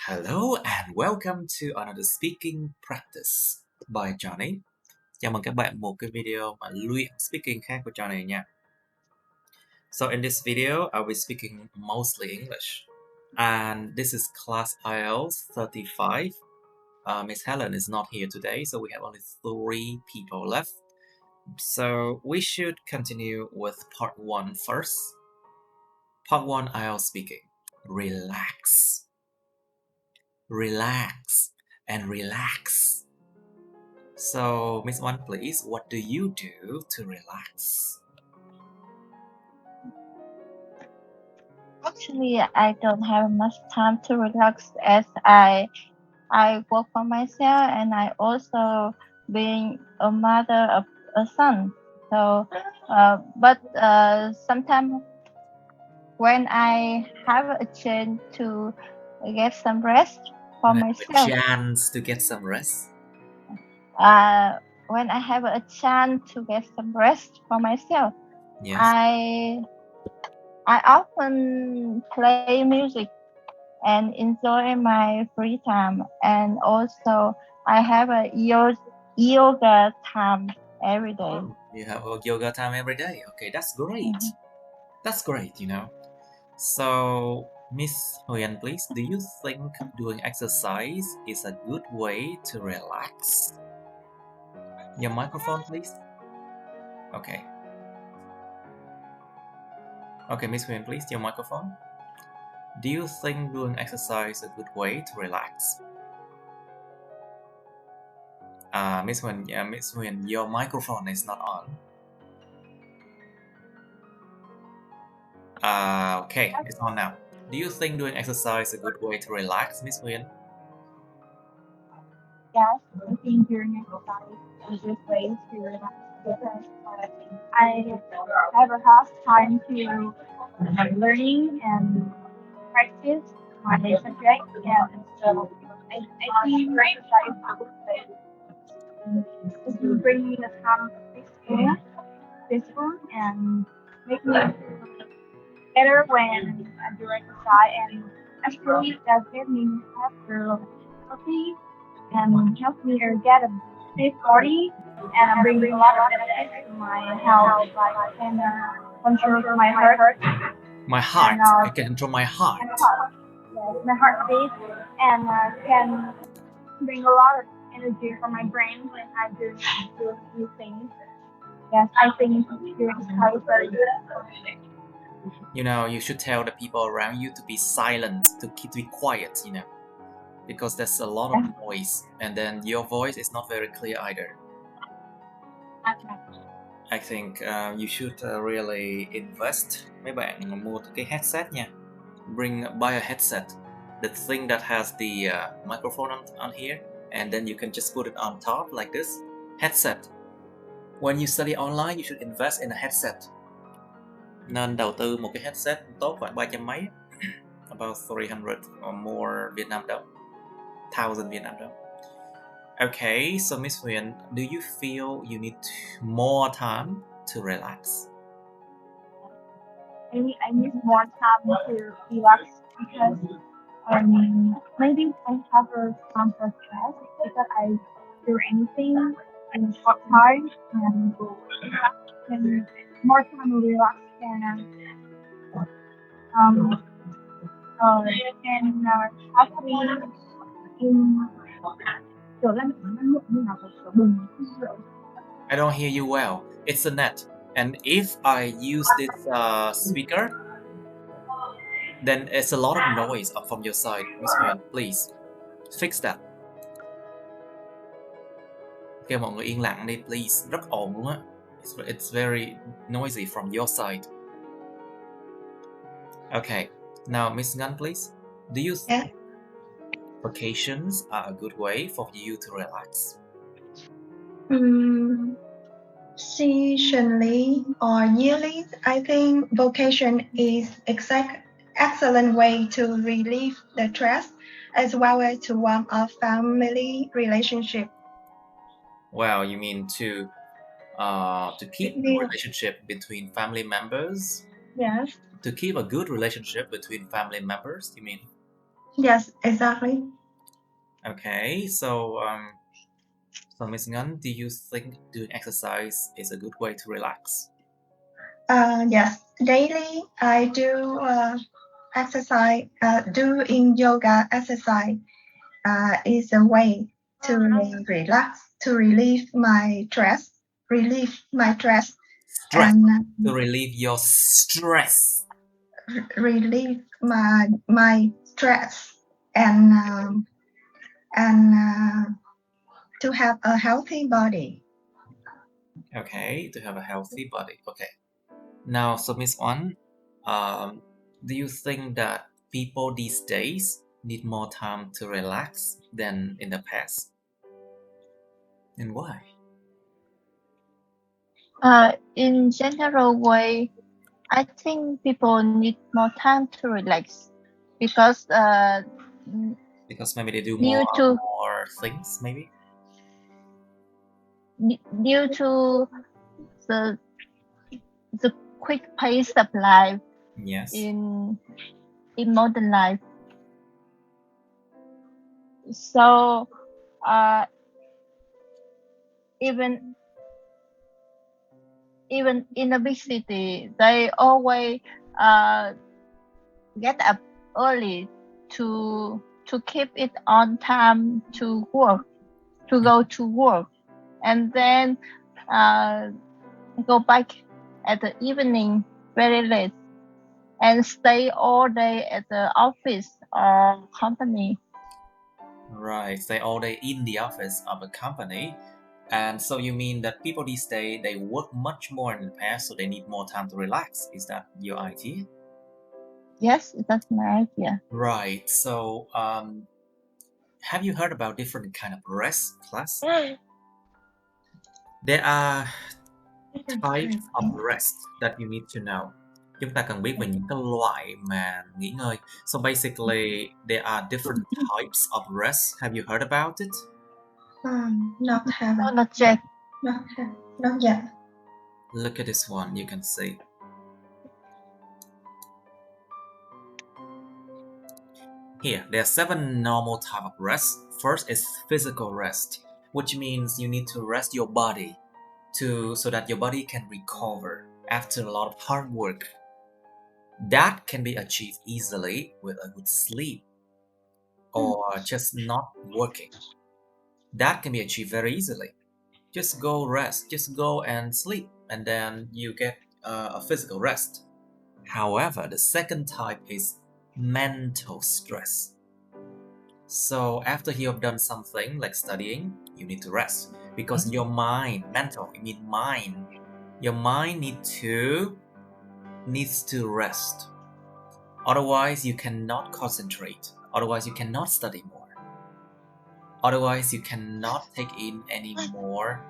Hello and welcome to another speaking practice by Johnny. Chào mừng các bạn một cái video mà luyện speaking khác của Johnny nha. So in this video, I'll be speaking mostly English. And this is class IELTS 35. Miss Helen is not here today, so we have only 3 people left. So we should continue with part 1 first. Part 1 IELTS speaking. Relax. Relax and relax. So, Miss One, please, what do you do to relax? Actually, I don't have much time to relax as I work for myself and I also being a mother of a son. So, but sometimes when I have a chance to get some rest for myself, a chance to get some rest. When I have a chance to get some rest for myself, yes. I often play music and enjoy my free time, and also I have a yoga time every day. You have a yoga time every day. Okay, that's great. That's great, you know. So, Miss Huyen, please, do you think doing exercise is a good way to relax? Your microphone, please. Okay. Okay, Miss Huyen, please, your microphone. Do you think doing exercise is a good way to relax? Miss Huyen, your microphone is not on. Okay, it's on now. Do you think doing exercise is a good way to relax, Miss Huyen? Yes, I think doing exercise is a good way to relax because I have a hard time to learning and practice my subject, and so I think exercise is a good way to bring me a calm peaceful and make me better when I do exercise, and actually that gives me healthy and helps me to get a fit body and bring a lot of benefits to my health, like I can control my heart. My heart? And, I can control my heart. Yes, my heartbeat, and can bring a lot of energy for my brain when I do new things. Yes, I think doing exercise is very good. You know, you should tell the people around you to be silent, to be quiet, you know, because there's a lot of noise, and then your voice is not very clear either. I think you should really invest. Mấy bạn mua cái headset nha. Buy a headset, the thing that has the microphone on here, and then you can just put it on top like this. Headset. When you study online, you should invest in a headset. Nên đầu tư một cái headset tốt khoảng 300 mấy, about 300 or more Vietnam đồng, 1,000 Vietnam đồng. Okay, so Miss Huyền, do you feel you need more time to relax? I need more time to relax because maybe I have a some stress because I do anything in a short time, and more time to relax can help me in. I don't hear you well. It's the net. And if I use this speaker, then it's a lot of noise from your side, Miss Huyền. Please fix that. Kêu mọi người yên lặng đi, please. Rất ồn luôn á. It's very noisy from your side. Okay, now Miss Ngân, please. Do you think vacations are a good way for you to relax? Seasonally or yearly, I think vacation is excellent way to relieve the stress as well as to warm up family relationship. Well, you mean to keep a relationship between family members? Yes. To keep a good relationship between family members, you mean? Yes, exactly. Okay, so Miss Ngan, do you think doing exercise is a good way to relax? Yes, daily I do exercise. Doing yoga exercise is a way to relax, to relieve my stress, Stress. and To relieve your stress. relieve my stress, and to have a healthy body. Okay, to have a healthy body. Okay. Now, so Miss One, do you think that people these days need more time to relax than in the past? And why? In general way, I think people need more time to relax because Because maybe they do due to more things, maybe? due to the the quick pace of life Yes. in modern life. So even in a big city, they always get up early to keep it on time to work, to go to work, and then go back at the evening very late and stay all day at the office or company. Right, stay all day in the office of a company. And so you mean that people these days, they work much more in the past, so they need more time to relax. Is that your idea? Yes, that's my idea. Right. So, have you heard about different kind of rest class? There are types of rest that you need to know. Chúng ta cần biết về những cái loại mà nghỉ ngơi. So basically, there are different types of rest. Have you heard about it? Not have. No, not yet. Not yet. Look at this one, you can see. Here, there are 7 normal type of rest. First is physical rest, which means you need to rest your body so that your body can recover after a lot of hard work. That can be achieved easily with a good sleep or just not working. That can be achieved very easily. Just go rest, just go and sleep, and then you get a physical rest. However, the second type is mental stress. So after you have done something like studying, you need to rest because your mind, mental, I mean mind, your mind needs to rest. Otherwise, you cannot concentrate. Otherwise, you cannot study more. Otherwise, you cannot take in any more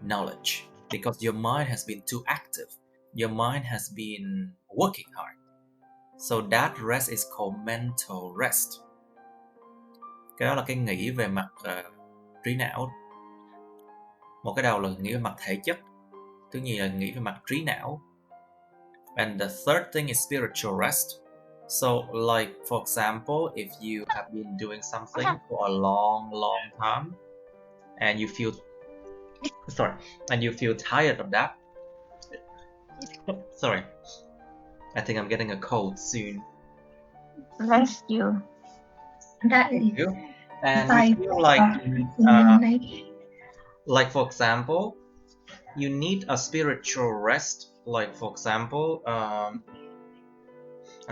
knowledge because your mind has been too active. Your mind has been working hard. So that rest is called mental rest. Cái đó là cái nghĩ về mặt trí não. Một cái đầu là nghĩ về mặt thể chất. Thứ nhì là nghĩ về mặt trí não. And the third thing is spiritual rest. So like for example, if you have been doing something for a long time and you feel tired of that. Sorry. I think I'm getting a cold soon. Bless you. That is. And you feel like for example, you need a spiritual rest. Like for example, I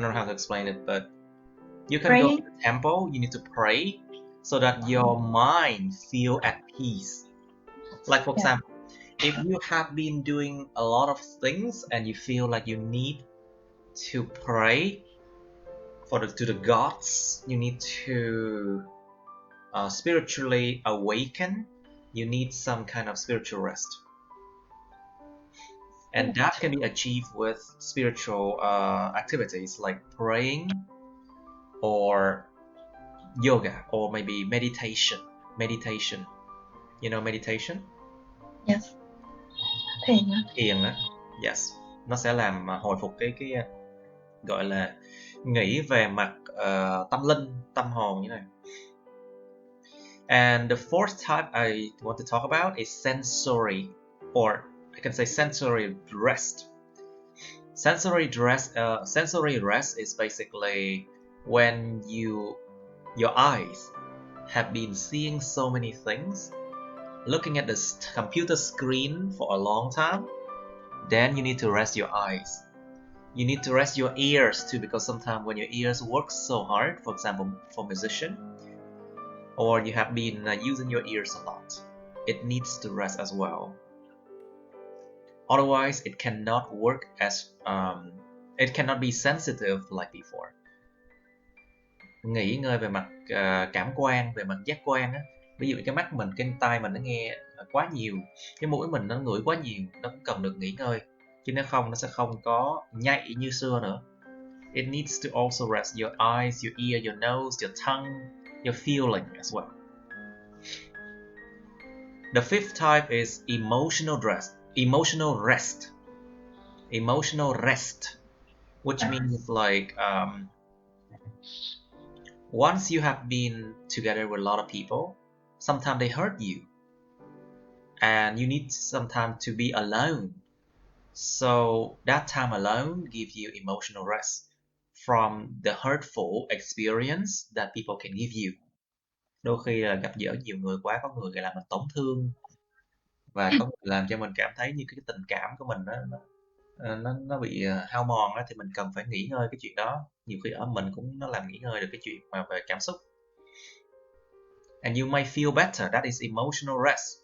don't know how to explain it, but you can go to the temple. You need to pray so that your mind feel at peace. Like for example, if you have been doing a lot of things and you feel like you need to pray to the gods, you need to spiritually awaken, you need some kind of spiritual rest. And that can be achieved with spiritual activities like praying or yoga or maybe meditation. You know meditation? Yes. Thiền á. Yes. Nó sẽ làm hồi phục cái gọi là nghĩ về mặt tâm linh, tâm hồn như này. And the fourth type I want to talk about is sensory, or I can say sensory rest. Sensory rest is basically when your eyes have been seeing so many things, looking at the computer screen for a long time. Then you need to rest your eyes. You need to rest your ears too, because sometimes when your ears work so hard, for example, for musician, or you have been using your ears a lot, it needs to rest as well. Otherwise, it cannot work as it cannot be sensitive like before. Nghỉ ngơi về mặt cảm quan, về mặt giác quan á. Ví dụ cái mắt mình, cái tai mình nó nghe quá nhiều, cái mũi mình nó ngửi quá nhiều, nó cũng cần được nghỉ ngơi. Chứ nếu không nó sẽ không có nhạy như xưa nữa. It needs to also rest your eyes, your ear, your nose, your tongue, your feeling as well. The fifth type is emotional rest. Emotional rest. Emotional rest, which means like once you have been together with a lot of people, sometimes they hurt you, and you need some time to be alone. So that time alone gives you emotional rest from the hurtful experience that people can give you. Đôi khi là gặp gỡ nhiều người quá, có người làm mình tổn thương, và có người làm cho mình cảm thấy như cái tình cảm của mình nó bị hao mòn á, thì mình cần phải nghỉ ngơi cái chuyện đó. Nhiều khi ở mình cũng nó làm nghỉ ngơi được cái chuyện mà về cảm xúc. And you may feel better. That is emotional rest.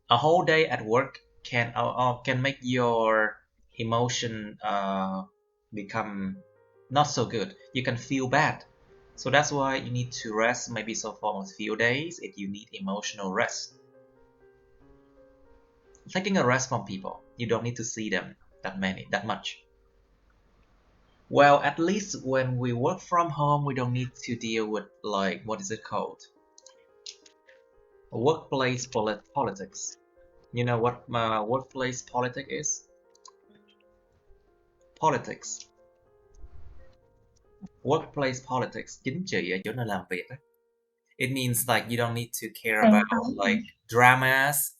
A whole day at work can make your emotion become not so good. You can feel bad. So that's why you need to rest, maybe so for a few days if you need emotional rest. Taking a rest from people. You don't need to see them that much. Well, at least when we work from home, we don't need to deal with, like, what is it called? Workplace politics. You know what workplace politics is? Politics. Workplace politics. Chính trị ở chỗ nơi làm việc. It means like you don't need to care about like dramas.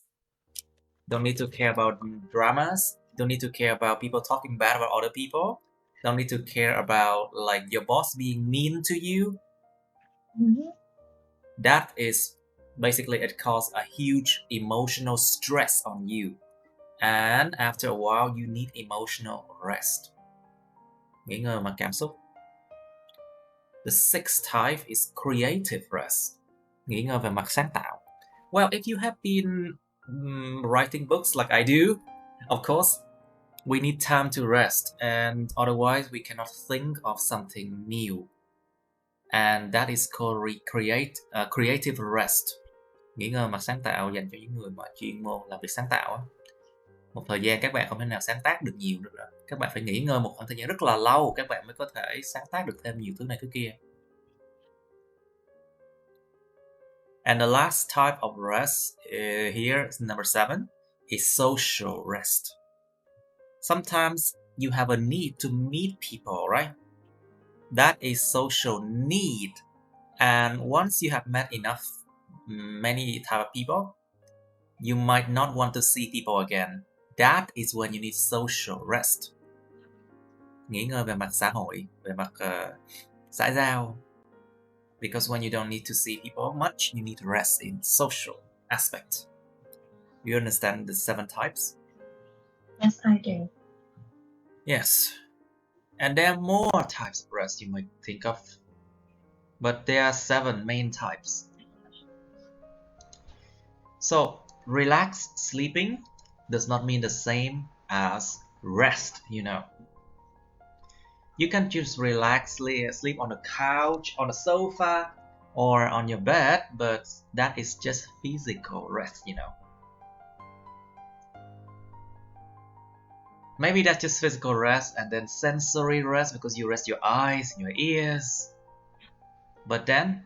Don't need to care about dramas. Don't need to care about people talking bad about other people. Don't need to care about like your boss being mean to you. That is basically, it causes a huge emotional stress on you. And after a while, you need emotional rest. Nghỉ ngơi mặt cảm xúc. The sixth type is creative rest. Nghỉ ngơi về mặt sáng tạo. Well, if you have been writing books like I do, of course, we need time to rest, and otherwise we cannot think of something new. And that is called creative rest. Nghỉ ngơi mặt sáng tạo dành cho những người mà chuyên môn làm việc sáng tạo. Một thời gian các bạn không thể nào sáng tác được nhiều được rồi. Các bạn phải nghỉ ngơi một khoảng thời gian rất là lâu, các bạn mới có thể sáng tác được thêm nhiều thứ này thứ kia. And the last type of rest here is number 7 is social rest. Sometimes you have a need to meet people, right? That is social need. And once you have met many type of people, you might not want to see people again. That is when you need social rest. Nghỉ ngơi về mặt xã hội, về mặt xã giao. Because when you don't need to see people much, you need to rest in social aspect. You understand the 7 types? Yes, I do. Yes. And there are more types of rest you might think of. But there are 7 main types. So, relaxed sleeping does not mean the same as rest, you know. You can just relax, sleep on the couch, on the sofa, or on your bed, but that is just physical rest, you know. Maybe that's just physical rest, and then sensory rest because you rest your eyes and your ears. But then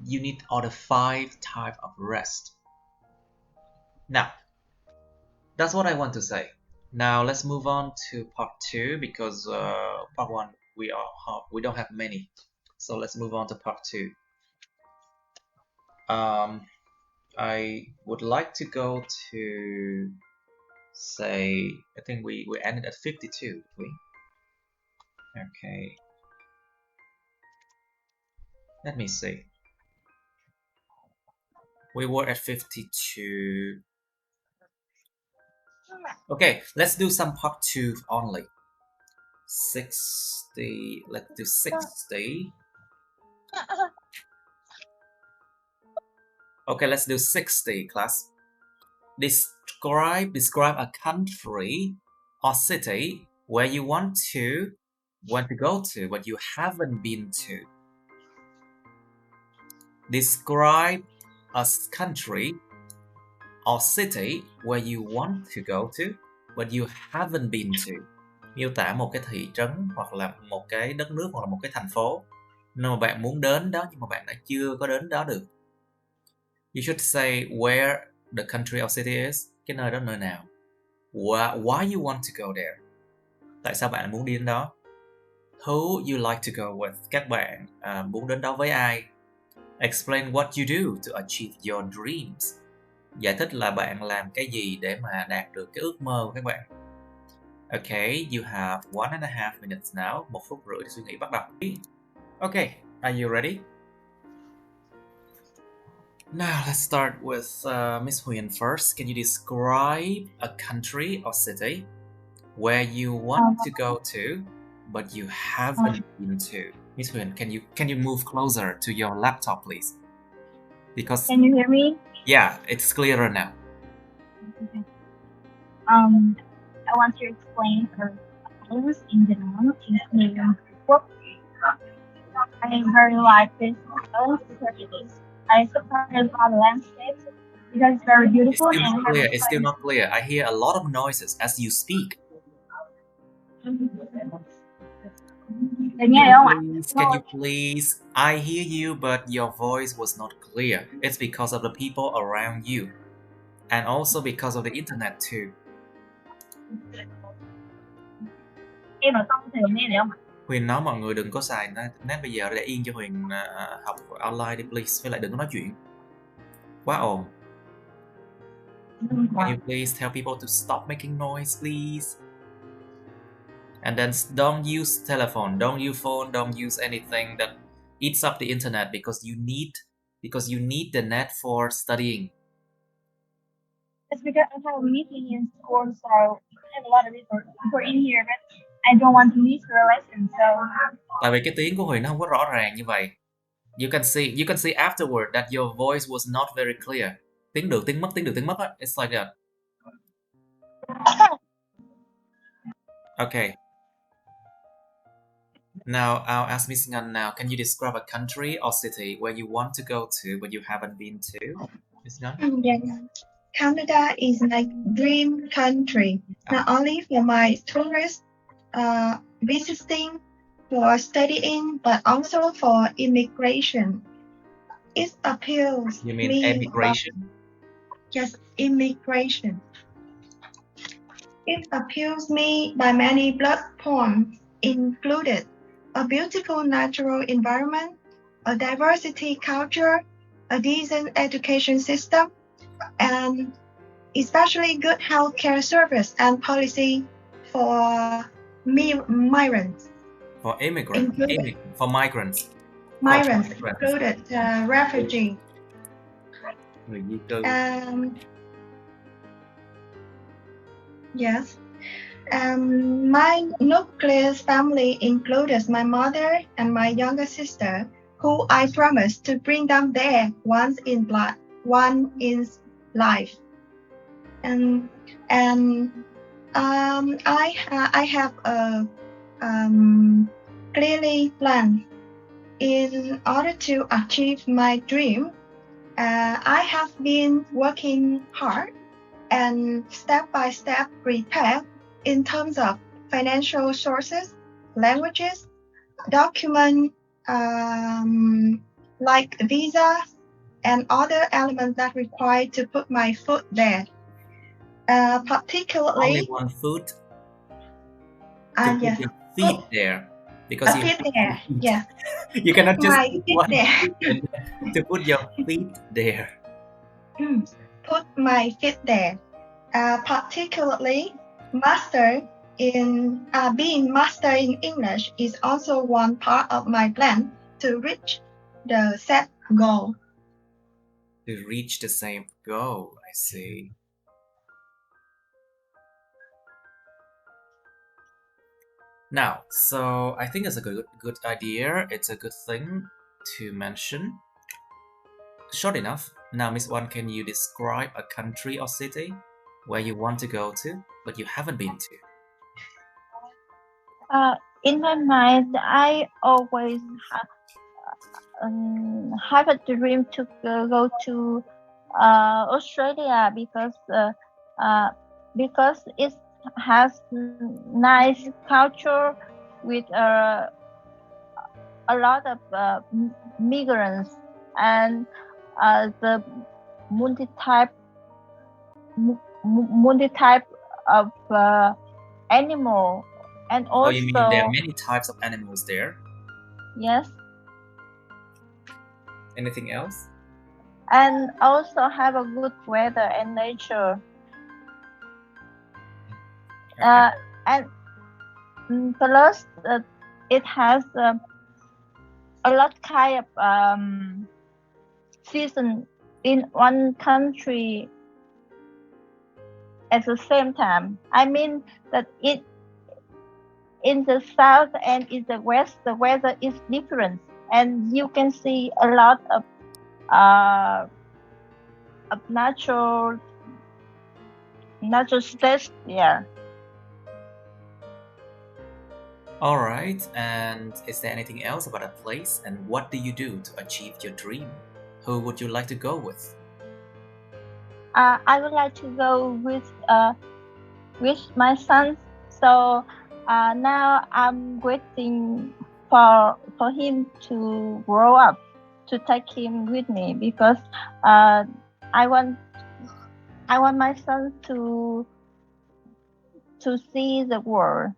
you need all the 5 types of rest. Now, that's what I want to say. Now let's move on to part 2 because part 1 we don't have many. So let's move on to part 2. I would like to go to, say, I think we ended at 52, did we? Okay. Let me see. We were at 52. Okay, let's do some part 2 only. 60, let's do 60. Okay, let's do 60, class. Describe a country or city where you want to go to, but you haven't been to. Describe a country or city where you want to go to, but you haven't been to. Miêu tả một cái thị trấn hoặc là một cái đất nước hoặc là một cái thành phố nơi mà bạn muốn đến đó nhưng mà bạn đã chưa có đến đó được. You should say where the country or city is. Cái nơi đó nơi nào. Why you want to go there. Tại sao bạn muốn đi đến đó. Who you like to go with. Các bạn muốn đến đó với ai. Explain what you do to achieve your dreams. Giải thích là bạn làm cái gì để mà đạt được cái ước mơ của các bạn. Okay, you have 1.5 minutes now. 1 phút rưỡi để suy nghĩ bắt đầu. Okay, are you ready? Now let's start with Miss Huyền first. Can you describe a country or city where you want to go to, but you haven't been to? Miss Huyền, can you move closer to your laptop, please? Because Can you hear me? yeah, it's clearer now. Okay. I want to explain colors in the noun including book. I very like this colors because I surprised by the landscape because it's very beautiful. It's still not clear. I hear a lot of noises as you speak. Can you please? I hear you, but your voice was not clear. It's because of the people around you, and also because of the internet too. Huyền nói mọi người đừng có xài internet bây giờ, để yên cho Huyền học online đi please, với lại đừng có nói chuyện quá ồn. Can you please tell people to stop making noise, please? And then don't use telephone, don't use phone, don't use anything that eats up the internet because you need the net for studying. It's because I have a meeting in school, so I have a lot of people in here, but I don't want to miss the lesson, so. Tại vì cái tiếng của Huyền nó không có rõ ràng như vậy. You can see afterward that your voice was not very clear. Tiếng được tiếng mất á. It's like that. Okay. Now I'll ask Miss Ngân now. Can you describe a country or city where you want to go to but you haven't been to? Miss Ngân? Yes. Canada is my dream country, not only for my tourists visiting for studying, but also for immigration. It appeals. You mean emigration? Yes, immigration. It appeals me by many blood points, included a beautiful natural environment, a diversity culture, a decent education system, and especially good healthcare service and policy for migrants. For immigrants, for migrants. Migrants included refugee. Yes. My nuclear family includes my mother and my younger sister, who I promised to bring them there once in life. And I have a clearly plan. In order to achieve my dream, I have been working hard and step by step prepare in terms of financial sources, languages, documents like visa and other elements that required to put my foot there. Only Particularly, one foot to put yes, your feet there, because a you feet have there. feet. Yeah, You cannot just my put feet one there. foot and to put your feet there. Put my feet there. Particularly, being master in English is also one part of my plan to reach the set goal. To reach the same goal, I see. Now, so I think it's a good idea. It's a good thing to mention. Short enough. Now, Miss One, can you describe a country or city where you want to go to, but you haven't been to? In my mind, I always have a dream to go to Australia because it has nice culture with a lot of migrants and the multi-type of animal, and Oh, you mean there are also many types of animals there? yes, Anything else? and also have a good weather and nature. Okay. And plus it has a lot kind of season in one country at the same time. I mean that it in the south and in the west the weather is different, and you can see a lot uh, of natural states there. All right. And is there anything else about a place? And what do you do to achieve your dream? Who would you like to go with? I would like to go with my son. So now I'm waiting for him to grow up to take him with me, because I want my son to see the world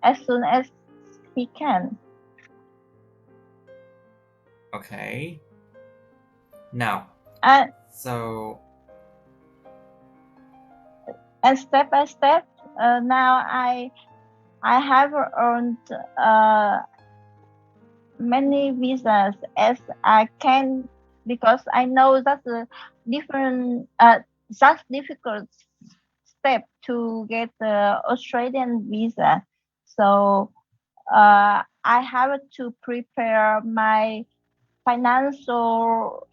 as soon as he can. Okay. Now, And so step by step, now I have earned many visas as I can, because I know that's a different that's difficult step to get the Australian visa. So I have to prepare my financial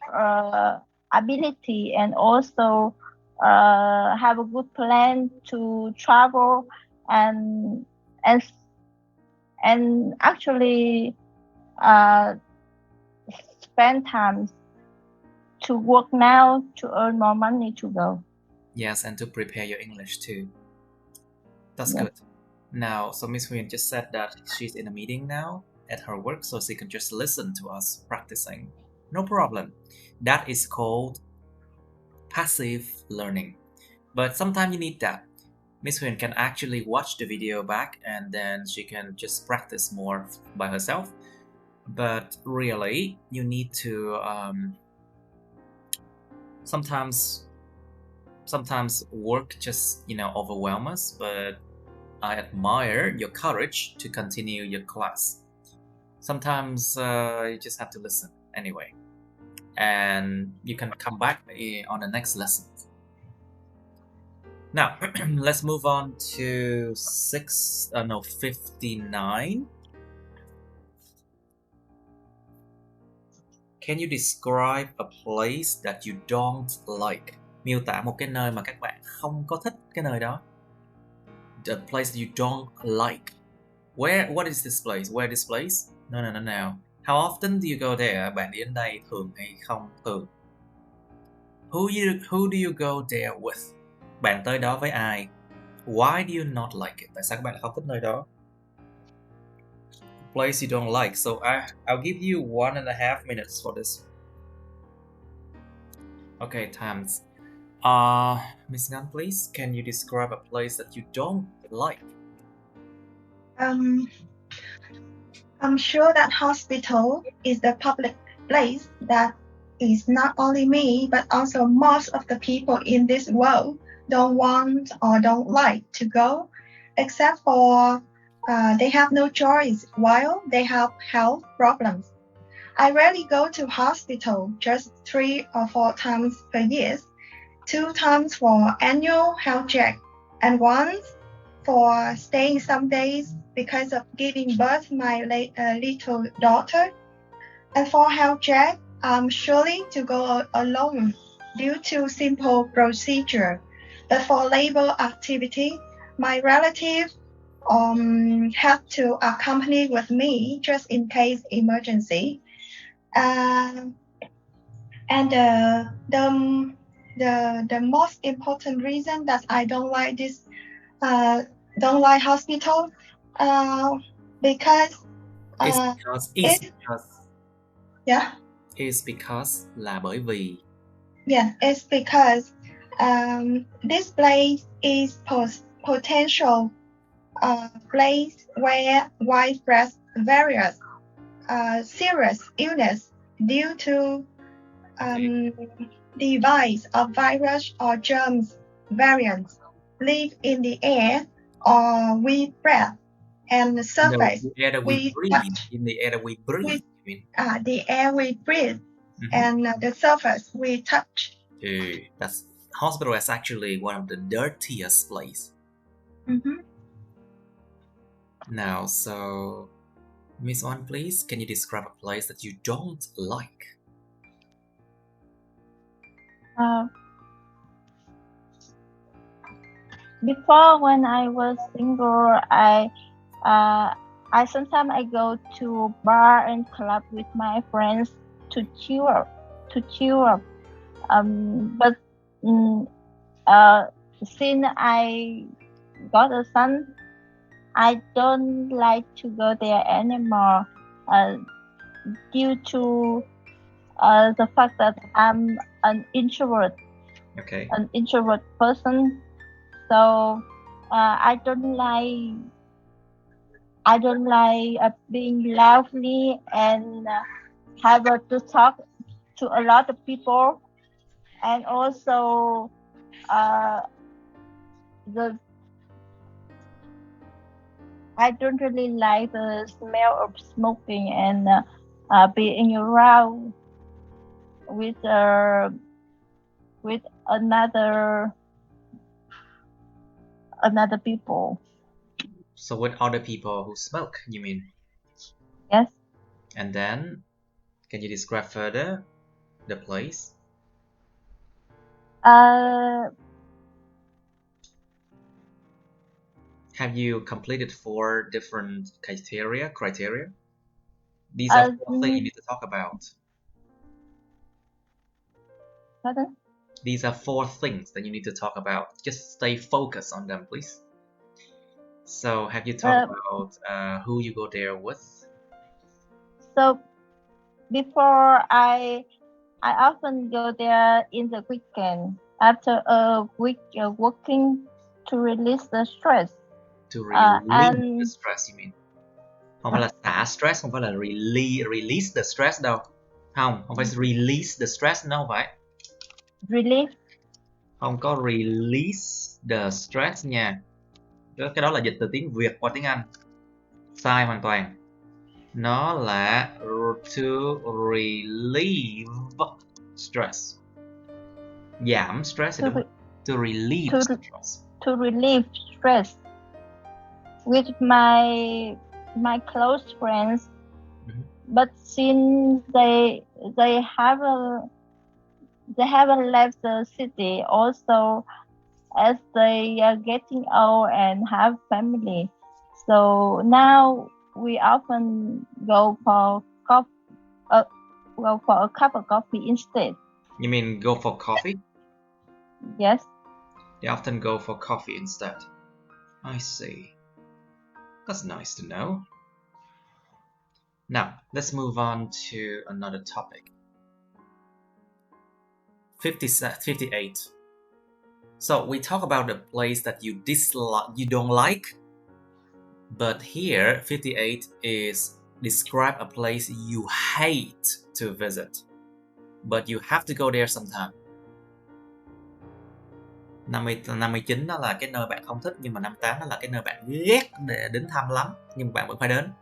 ability, and also have a good plan to travel, and and and actually uh, spend time to work now to earn more money to go. yes, and to prepare your English too. That's Yes. good. Now, so Miss Huyền just said that she's in a meeting now at her work, so she can just listen to us practicing. No problem. That is called passive learning. But sometimes you need that. Miss Huyền can actually watch the video back and then she can just practice more by herself. But really, you need to sometimes work just overwhelm us. But I admire your courage to continue your class. Sometimes you just have to listen anyway, and you can come back on the next lesson. Now, let's move on to 59. Can you describe a place that you don't like? Miêu tả một cái nơi mà các bạn không có thích cái nơi đó. The place you don't like. What is this place? Where this place? No. How often do you go there? Bạn đi đến đây thường hay không? Thường. Who do you go there with? Bạn tới đó với ai? Why do you not like it? Tại sao các bạn lại không thích nơi đó? Place you don't like. So I'll give you 1.5 minutes for this. Okay, times. Miss Ngan, please, can you describe a place that you don't like? I'm sure that hospital is the public place that is not only me, but also most of the people in this world don't want or don't like to go, except for they have no choice while they have health problems. I rarely go to hospital, just 3 or 4 times per year, 2 times for annual health check, and once for staying some days because of giving birth my little daughter. And for health check, I'm surely to go alone due to simple procedure. But for labor activity, my relative had to accompany with me just in case emergency. Um, and the most important reason that I don't like this don't like hospital because It's uh, because it yeah is because là bởi vì. yeah it's because this place is potential place where widespread various serious illness due to the rise of virus or germs variants live in the air or we breathe and the No, surface the air that we we breathe. touch In the air that we breathe, with I mean. the air we breathe Mhm. and the surface we touch. That's hospital is actually one of the dirtiest place. Mhm. Now, so Miss One, please, can you describe a place that you don't like? Before, when I was single, I sometimes I go to bar and club with my friends to cheer up, But since I got a son, I don't like to go there anymore. Due to the fact that I'm an introvert person, so I don't like being loudly and have to talk to a lot of people, and also the I don't really like the smell of smoking and being around with another people. So with other people who smoke, you mean? Yes. And then, can you describe further the place? Have you completed 4 different criteria? These are 4 things you need to talk about. Pardon? These are 4 things that you need to talk about. Just stay focused on them, please. So, have you talked about who you go there with? So before I often go there in the weekend after a week working to release the stress. To relieve the stress, you mean? Không phải là xả stress, không phải là release the stress đâu. Không phải release the stress đâu, không phải. Relief. Không có release the stress nha. Cái đó là dịch từ tiếng Việt qua tiếng Anh. Sai hoàn toàn. Nó là to relieve stress. Giảm stress thì đúng. To relieve stress. To relieve stress with my close friends. But since they haven't left the city, also as they are getting old and have family, so now we often go for a cup of coffee instead. You mean go for coffee? Yes. They often go for coffee instead. I see. That's nice to know. Now, let's move on to another topic. 58. So we talk about the place that you dislike, you don't like. But here, 58 is describe a place you hate to visit, but you have to go there sometime. 59 đó là cái nơi bạn không thích, nhưng mà 58 đó là cái nơi bạn ghét để đến thăm lắm, nhưng mà bạn vẫn phải đến.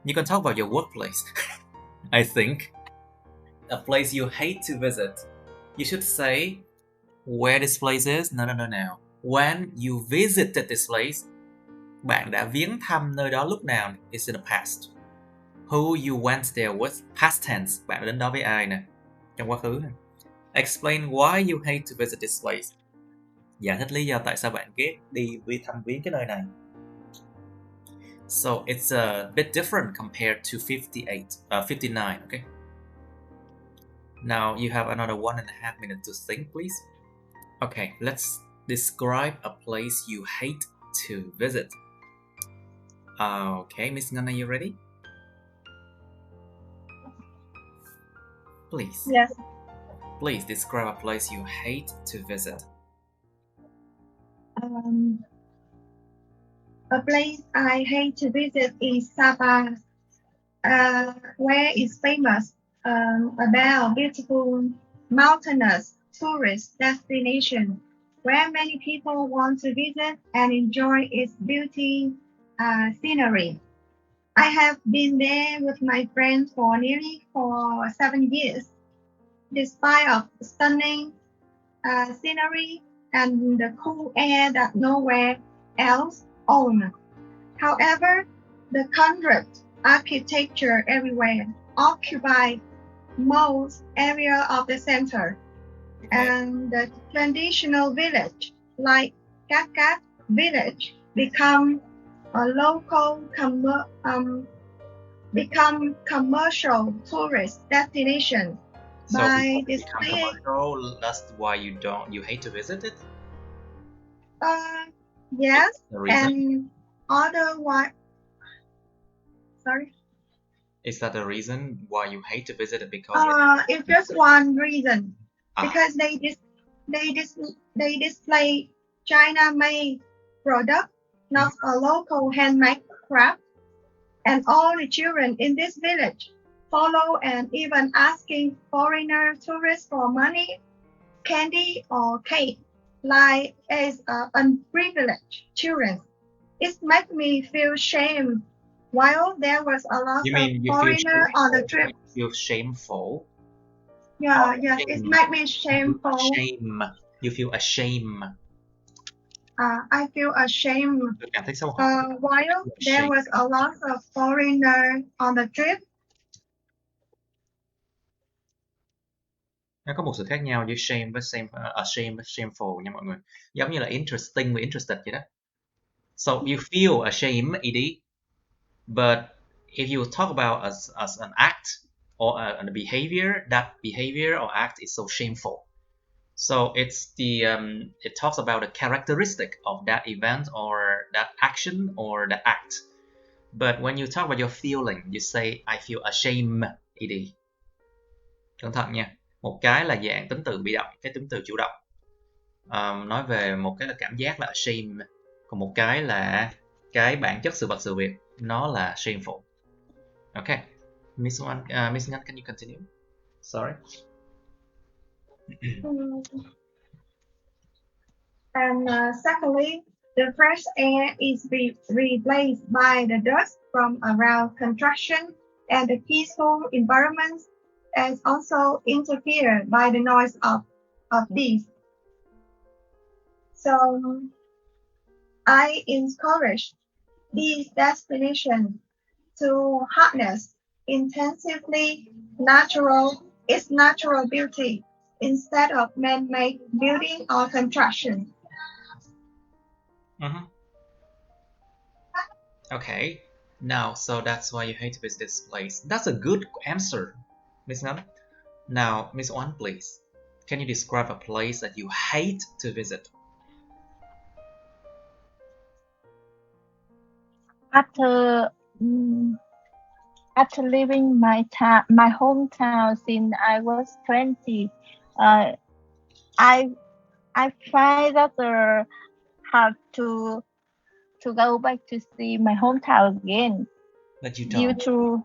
You can talk about your workplace. I think a place you hate to visit. You should say where this place is. No. When you visited this place, bạn đã viếng thăm nơi đó lúc nào? It's in the past. Who you went there with? Past tense. Bạn đã đến đó với ai nè? Trong quá khứ nè. Explain why you hate to visit this place. Giải thích lý do tại sao bạn ghét đi thăm viếng cái nơi này. So it's a bit different compared to 59, okay? Now you have another 1.5 minutes to think, please. Okay, let's describe a place you hate to visit. Okay, Miss Ngân, are you ready? Please. Yes. Please describe a place you hate to visit. A place I hate to visit is Sapa, where it's famous about beautiful mountainous tourist destination where many people want to visit and enjoy its beauty scenery. I have been there with my friends for nearly 7 years. Despite of stunning scenery and the cool air that nowhere else owns. However, the concrete architecture everywhere occupies most area of the center, and the traditional village, like Kakat village, become a local commercial tourist destination. So by because it become displaying commercial, that's why you hate to visit it? yes, The reason? and otherwise, sorry. Is that the reason why you hate to visit it? Because It's just one reason, because they display China-made product, not a local handmade craft, and all the children in this village follow and even asking foreigner tourists for money, candy, or cake, like as unprivileged children. It makes me feel shame. While there was a lot you of mean you feel foreigner on the trip. You feel shameful? Yeah, Shame. it makes me shameful. Shame. You feel ashamed. I feel ashamed. Tôi cảm thấy xấu hổ. While there was a lot of foreigner on the trip. Nó có một sự khác nhau giữa shame với ashamed với shameful nha mọi người. Giống như là interesting và interested vậy đó. So you feel ashamed, ed. But if you talk about as an act or a behavior, that behavior or act is so shameful. So it's it talks about the characteristic of that event or that action or the act. But when you talk about your feeling, you say I feel ashamed, ed. Cẩn thận nha. Một cái là dạng tính từ bị động, cái tính từ chủ động. Nói về một cái là cảm giác là ashamed, còn một cái là cái bản chất sự vật sự việc nó là shameful. Okay, Miss Ngân, can you continue? Sorry. And secondly, the fresh air is replaced by the dust from around construction, and the peaceful environment is also interfered by the noise of these. So I encourage these destinations to harness intensively its natural beauty instead of man-made building or construction. Okay, now so that's why you hate to visit this place. That's a good answer, Miss Ngân. Now, Miss Oan, please. Can you describe a place that you hate to visit? After leaving my hometown since I was 20, I I find that hard to go back to see my hometown again. But you Due don't. to,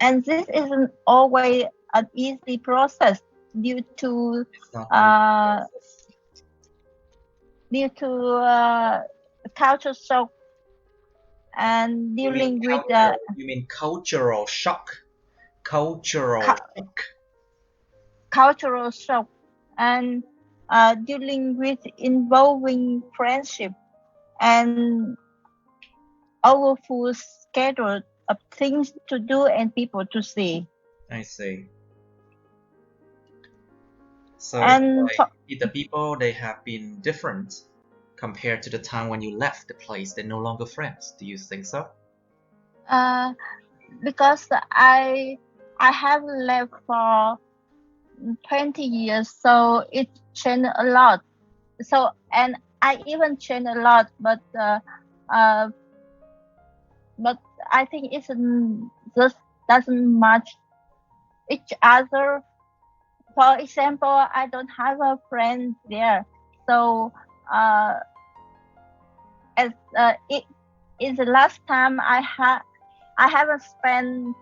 and this isn't always an easy process due to It's not uh, due to culture shock and you mean dealing with you mean cultural shock. Cultural cu- shock. cultural shock and dealing with involving friendship and overfull schedule of things to do and people to see. I see. So And like the people, they have been different compared to the time when you left the place. They're no longer friends. Do you think so? because I have left for 20 years, so it changed a lot. So and I even changed a lot, but I think it's just doesn't match each other. For example, I don't have a friend there, so as it is the last time I haven't spent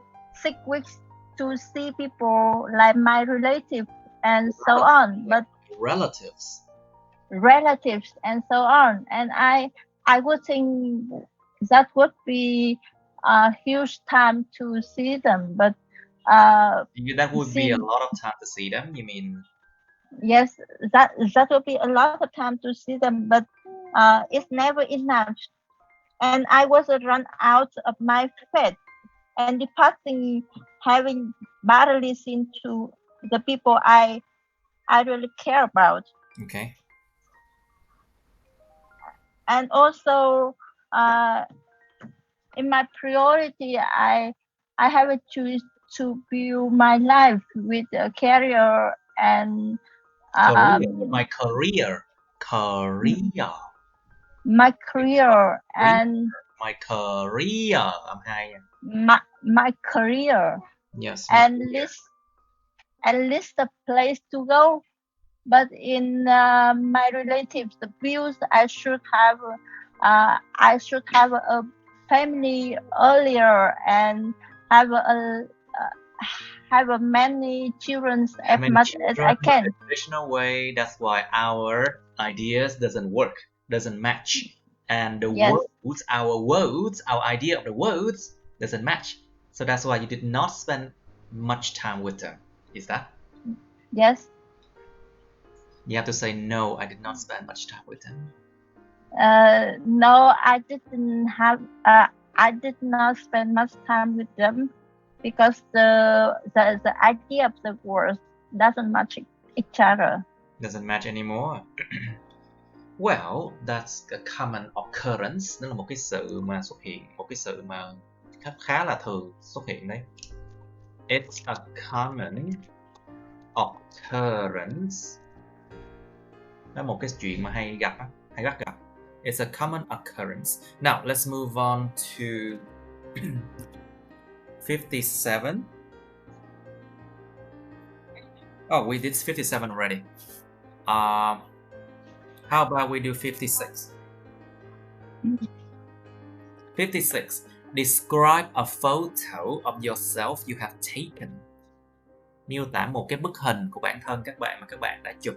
6 weeks to see people like my relatives and so on, but Relatives. relatives and so on. And I would think that would be a huge time to see them, but That would be a see, lot of time to see them. You mean? yes, that would be a lot of time to see them, but it's never enough. And I was run out of my faith and departing, having barely seen to the people I really care about. Okay. And also, uh, in my priority, I have to choose to build my life with a career and Career. um, My career. Career. my career Career. and My career. Âm hai nha. my career Yes. My and career. list a place to go. But in my relatives, the views I should have a family earlier and have a many children as Many much as I children, but can. the traditional way. That's why our ideas doesn't work, doesn't match, and the Yes, words, our idea of the words doesn't match. So that's why you did not spend much time with them. Is that? yes. You have to say no. I did not spend much time with them. No, I didn't have. I did not spend much time with them because the idea of the words doesn't match each other. Doesn't match anymore. Well, that's a common occurrence. Đó là một cái sự mà xuất hiện, một cái sự mà khá là thường xuất hiện đấy. It's a common occurrence. Đó là một cái chuyện mà hay bắt gặp. It's a common occurrence. Now, let's move on to 57. Oh, we did 57 already. How about we do 56? 56. Describe a photo of yourself you have taken. Miêu tả một cái bức hình của bản thân các bạn mà các bạn đã chụp.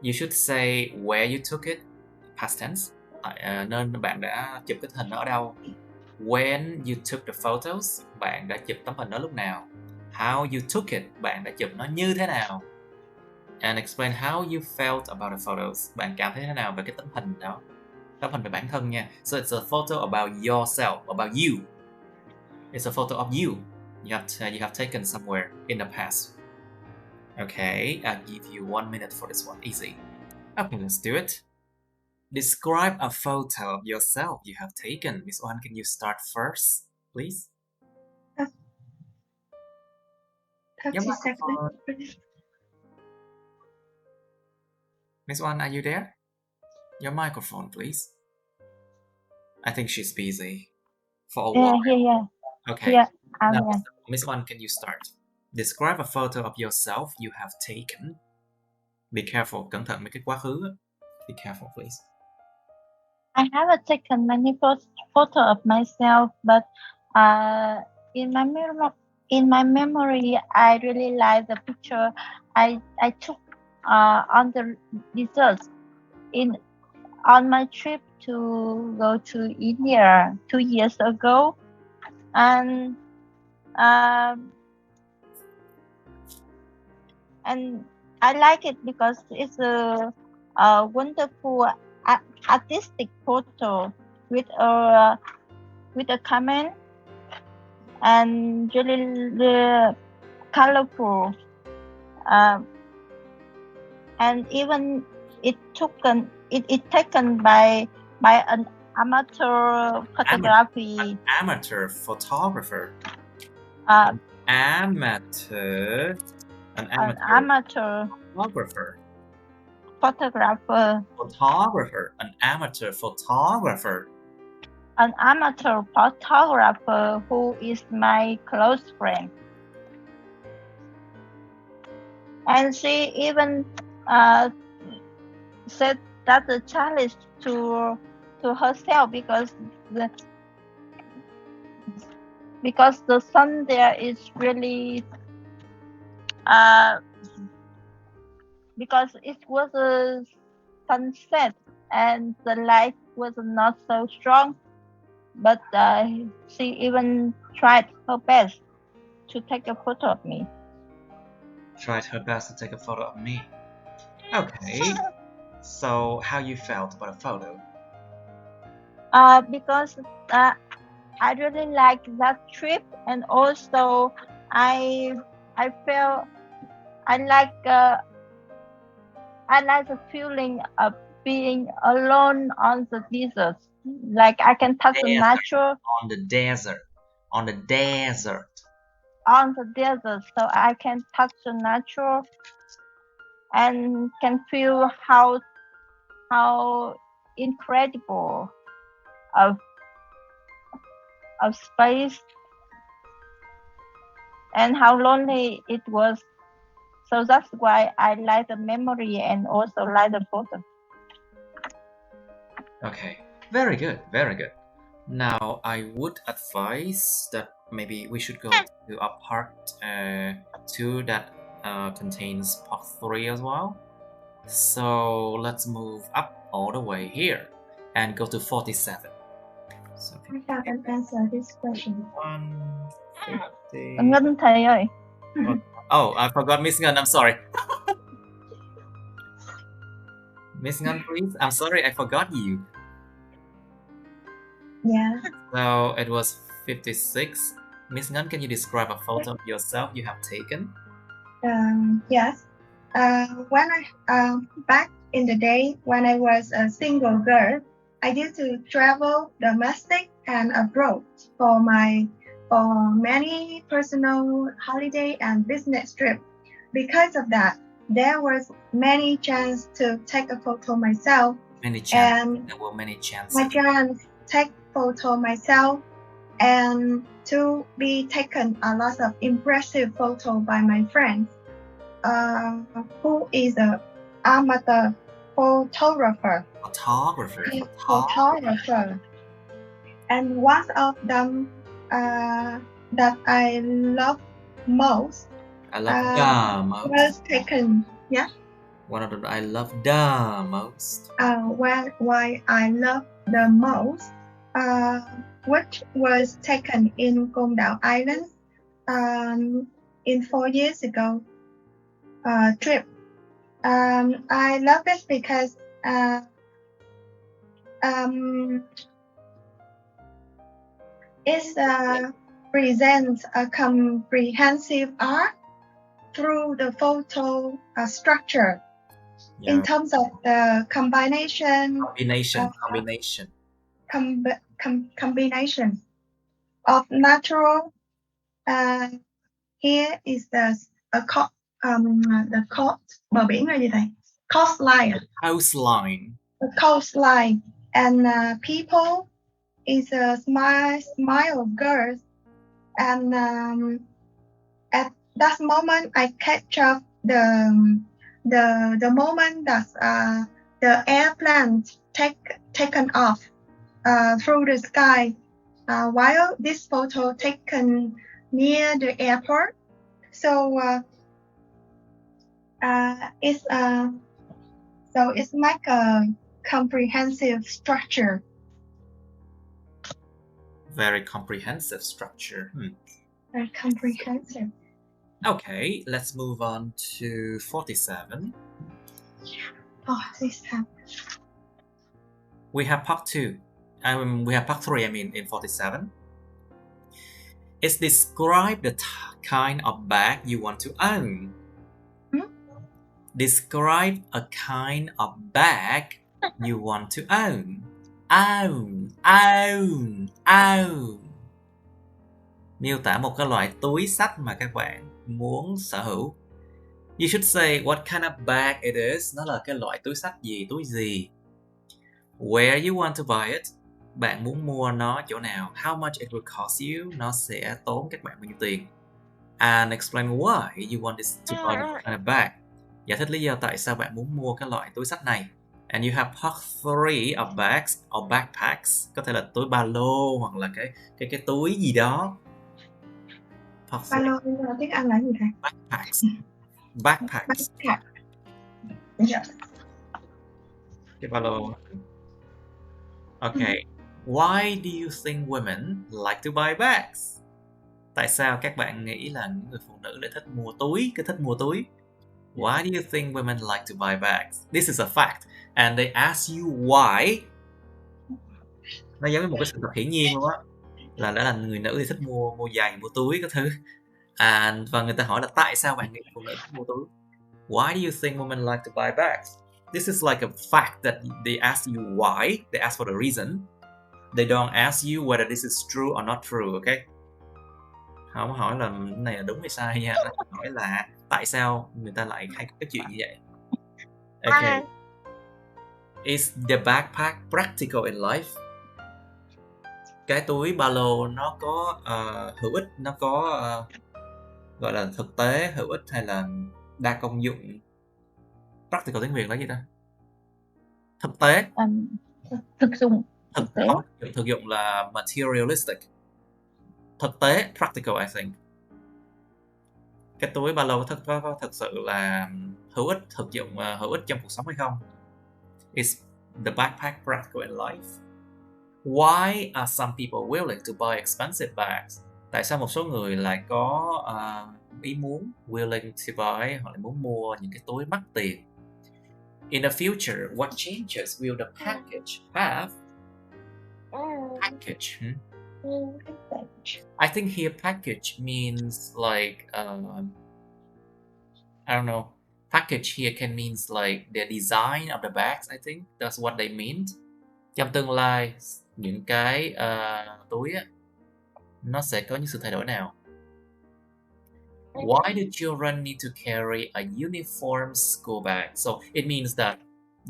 You should say where you took it, past tense. Nên bạn đã chụp cái hình ở đâu. When you took the photos, bạn đã chụp tấm hình đó lúc nào. How you took it, bạn đã chụp nó như thế nào. And explain how you felt about the photos. Bạn cảm thấy thế nào về cái tấm hình đó. Tấm hình về bản thân nha. So it's a photo about yourself, about you. It's a photo of you. You have taken somewhere in the past. Okay, I'll give you 1 minute for this one. Easy. Okay, let's do it. Describe a photo of yourself you have taken. Miss Ohan, can you start first, please? 30 Your seconds, microphone. please. Miss Ohan, are you there? Your microphone, please. I think she's busy for a while. Yeah. Okay. Yeah, Now, yeah. Miss Ohan, can you start? Describe a photo of yourself you have taken. Be careful, cẩn thận với cái quá khứ. Be careful, please. I haven't taken many photos of myself, but in my memory, I really like the picture I took on the deserts on my trip to go to India 2 years ago, and I like it because it's a wonderful artistic photo with a comment and really colorful, and even it taken by an amateur photography. Amateur photographer. An amateur photographer. An amateur photographer. An amateur photographer who is my close friend. And she even said that the challenge to herself because the sun there is really because it was a sunset and the light was not so strong, but she even tried her best to take a photo of me. Tried her best to take a photo of me. Okay. So how you felt about a photo? Because I really like that trip, and also I felt I like the feeling of being alone on the desert. Like I can touch the natural on the desert, so I can touch the natural and can feel how incredible of space and how lonely it was. So that's why I like the memory and also like the photo. Okay, very good, very good. Now I would advise that maybe we should go to a part 2 that contains part 3 as well. So let's move up all the way here and go to 47. So I haven't answered this question. 150. Ngân thầy ơi. Oh, I forgot Miss Ngân. I'm sorry. Miss Ngân, please. I'm sorry, I forgot you. Yeah. So it was 56. Miss Ngân, can you describe a photo of yourself you have taken? Yes. When I back in the day when I was a single girl, I used to travel domestic and abroad for many personal holiday and business trip. Because of that, there was many chance to take a photo myself. There were many chances. My chance take photo myself and to be taken a lot of impressive photo by my friends, who is a amateur photographer. And one of them that I love most. Was taken. Yeah. One of them I love the most. Why I love the most, which was taken in Côn Đảo Island, in 4 years ago trip. I love it because it presents a comprehensive art through the photo structure. Yeah. In terms of the combination of natural. Here is the bờ biển là gì thầy? Coastline. The coastline and people is a smile of girls and that moment I catch up the moment that the airplane taken off through the sky while this photo taken near the airport. So it's like a comprehensive structure. Very comprehensive structure. Very comprehensive. Okay, let's move on to 47. Oh, this time. We have part 2. We have part 3, in 47. It's describe the kind of bag you want to own. Describe a kind of bag you want to own. Own. Miêu tả một cái loại túi xách mà các bạn muốn sở hữu. You should say what kind of bag it is. Nó là cái loại túi xách gì, túi gì. Where you want to buy it. Bạn muốn mua nó chỗ nào. How much it will cost you. Nó sẽ tốn các bạn bao nhiêu tiền. And explain why you want to buy this kind of bag. Giải thích lý do tại sao bạn muốn mua cái loại túi xách này. And you have part 3 of bags or backpacks. Có thể là túi ba lô hoặc là cái túi gì đó. Ba lô tiếng Anh là gì thầy? Backpacks. Yeah. Cái ba lô. Okay. Why do you think women like to buy bags? Tại sao các bạn nghĩ là những người phụ nữ lại thích mua túi? Thích mua túi. Why do you think women like to buy bags? This is a fact. And they ask you why. Nó giống như một cái sự thật hiển nhiên luôn á. Là đã là người nữ thì thích mua giày, mua túi các thứ. Và người ta hỏi là tại sao bạn nghĩ phụ nữ thích mua túi? Why do you think women like to buy bags? This is like a fact that they ask you why. They ask for the reason. They don't ask you whether this is true or not true, okay? Không hỏi là cái này là đúng hay sai nha. Hỏi là tại sao người ta lại hay có cái chuyện như vậy. Okay. Is the backpack practical in life? Cái túi ba lô nó có hữu ích, nó có gọi là thực tế, hữu ích hay là đa công dụng? Practical tiếng Việt là gì ta? Thực tế. Thực dụng. Thực dụng là materialistic. Thực tế, practical I think. Cái túi ba lô có thực sự là hữu ích, thực dụng, hữu ích trong cuộc sống hay không? Is the backpack practical in life? Why are some people willing to buy expensive bags? Tại sao một số người lại có ý muốn willing to buy hoặc là muốn mua những cái túi mắc tiền? In the future, what changes will the package have? Package. I think here package means like I don't know. Package here can means like the design of the bags. I think that's what they mean. Trong tương lai, những cái túi á, nó sẽ có những sự thay đổi nào? Why do children need to carry a uniform school bag? So it means that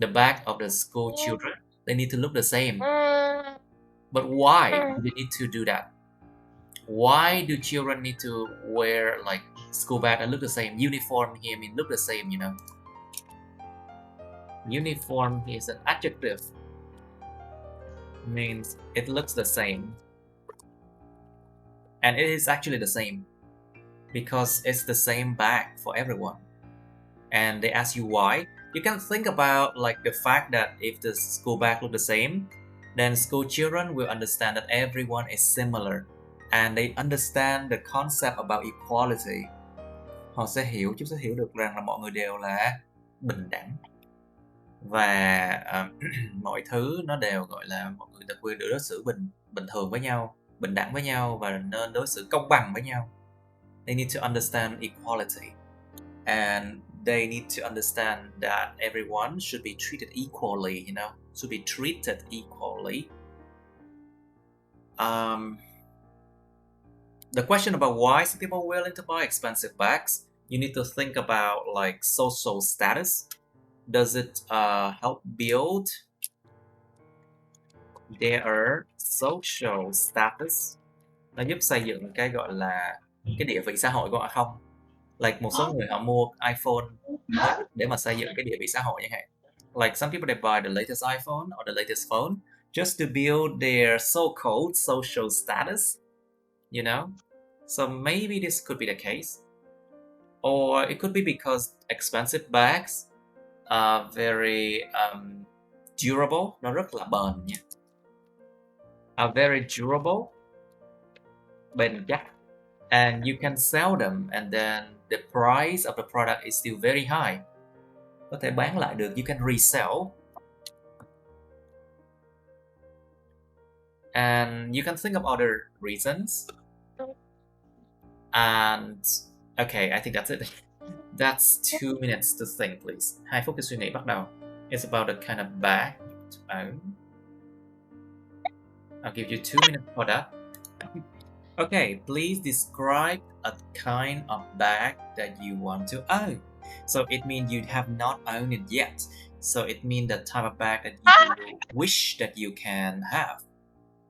the bag of the school children, they need to look the same. But why do they need to do that? Why do children need to wear like school bag and look the same? Uniform here means look the same, you know. Uniform is an adjective. Means it looks the same. And it is actually the same. Because it's the same bag for everyone. And they ask you why. You can think about like the fact that if the school bag look the same, then school children will understand that everyone is similar. And they understand the concept about equality. Chúng sẽ hiểu được rằng là mọi người đều là bình đẳng. Và mọi thứ nó đều gọi là mọi người được quyền được đối xử bình thường với nhau, bình đẳng với nhau và nên đối xử công bằng với nhau. They need to understand equality. And they need to understand that everyone should be treated equally, you know, should be treated equally. The question about why some people are willing to buy expensive bags, you need to think about like social status. Does it help build their social status? Nó giúp xây dựng cái gọi là cái địa vị xã hội của họ không? Like một số người họ mua iPhone mới để mà xây dựng cái địa vị xã hội chẳng hạn. Like some people they buy the latest iPhone or the latest phone just to build their so-called social status, you know? So maybe this could be the case. Or it could be because expensive bags are very durable, nó rất là bền nha. Are very durable, bền chắc. And you can sell them and then the price of the product is still very high. Có thể bán lại được, you can resell. And you can think of other reasons. And okay, I think that's it. That's 2 minutes to think, please. 2 phút để suy nghĩ bắt đầu. It's about the kind of bag you want to own. I'll give you 2 minutes for that. Okay, please describe a kind of bag that you want to own. So it means you have not owned it yet. So it means the type of bag that you wish that you can have.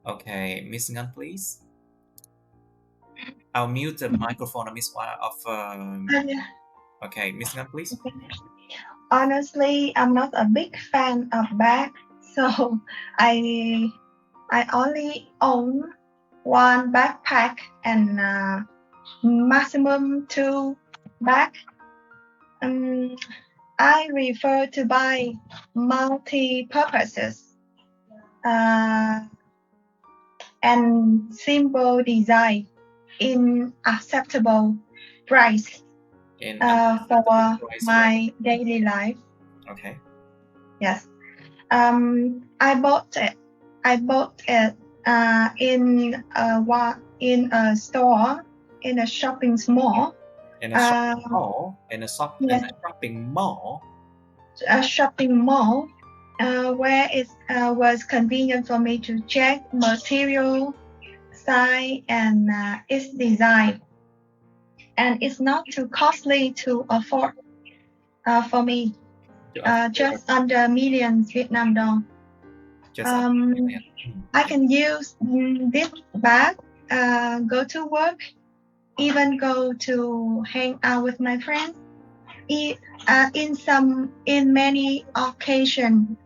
Okay, Miss Ngan, please. I'll mute the microphone of Miss Okay, Miss Ngan, please. Honestly, I'm not a big fan of bags, so I only own one backpack and maximum 2 bags. I prefer to buy multi-purposes and simple design in acceptable price for my daily life. Okay. Yes. I bought it in a store, in a shopping mall. In a shopping mall? In a shopping mall? A shopping mall where it was convenient for me to check material, size, and its design. And it's not too costly to afford for me. Just under millions Vietnam dong. I can use this bag, go to work, even go to hang out with my friends. In many occasions.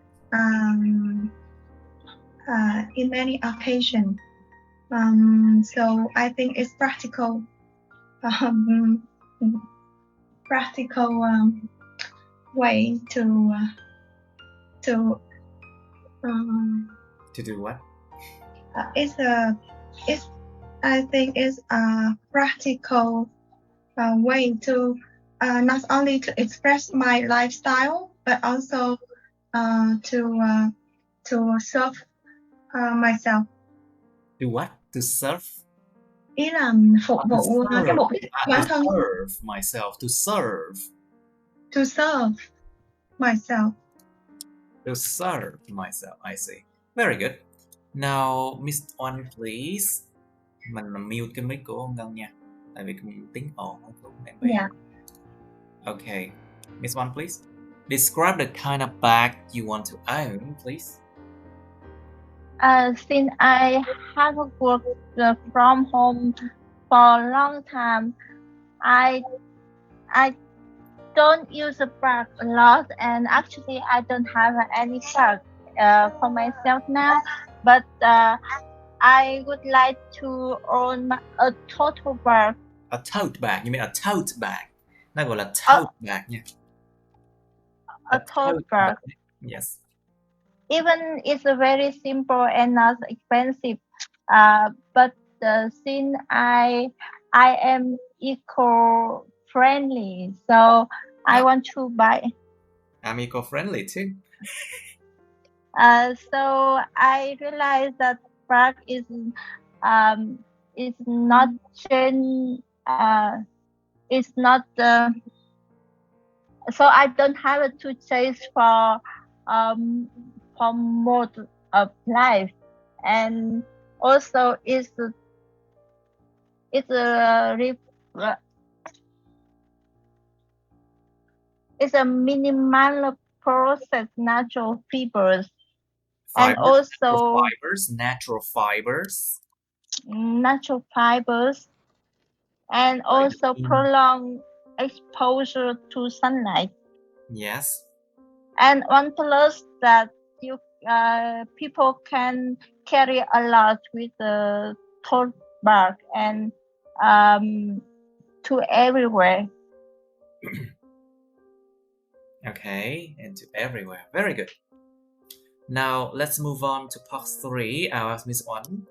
So I think it's practical. Way to do what? I think it's a practical way to not only to express my lifestyle but also to serve myself. Do what? To serve? Ý là phục vụ cái mục đích của bản thân. Serve myself. To serve. To serve myself. To serve myself. I see. Very good. Now, Miss Oanh, please. Mình mute cái mic của Ngân nha. Tại vì tiếng ồn của bạn bè. Yeah. Okay. Miss Oanh, please. Describe the kind of bag you want to own, please. Since I haven't worked from home for a long time, I don't use a bag a lot, and actually I don't have any bag for myself now. But I would like to own a tote bag. A tote bag? You mean a tote bag? Nó gọi là tote bag nha. A tote bag. Yes. Even it's very simple and not expensive, but since I am eco-friendly, so I want to buy. I'm eco-friendly too. So I realized that bag is not it's not. So I don't have to chase for mode of life, and also it's a minimal processed natural fibers. And also natural fibers, and also prolonged exposure to sunlight. Yes. And one plus that you people can carry a lot with the tote bag and to everywhere. Okay, and to everywhere. Very good. Now let's move on to part 3. I'll ask Miss One.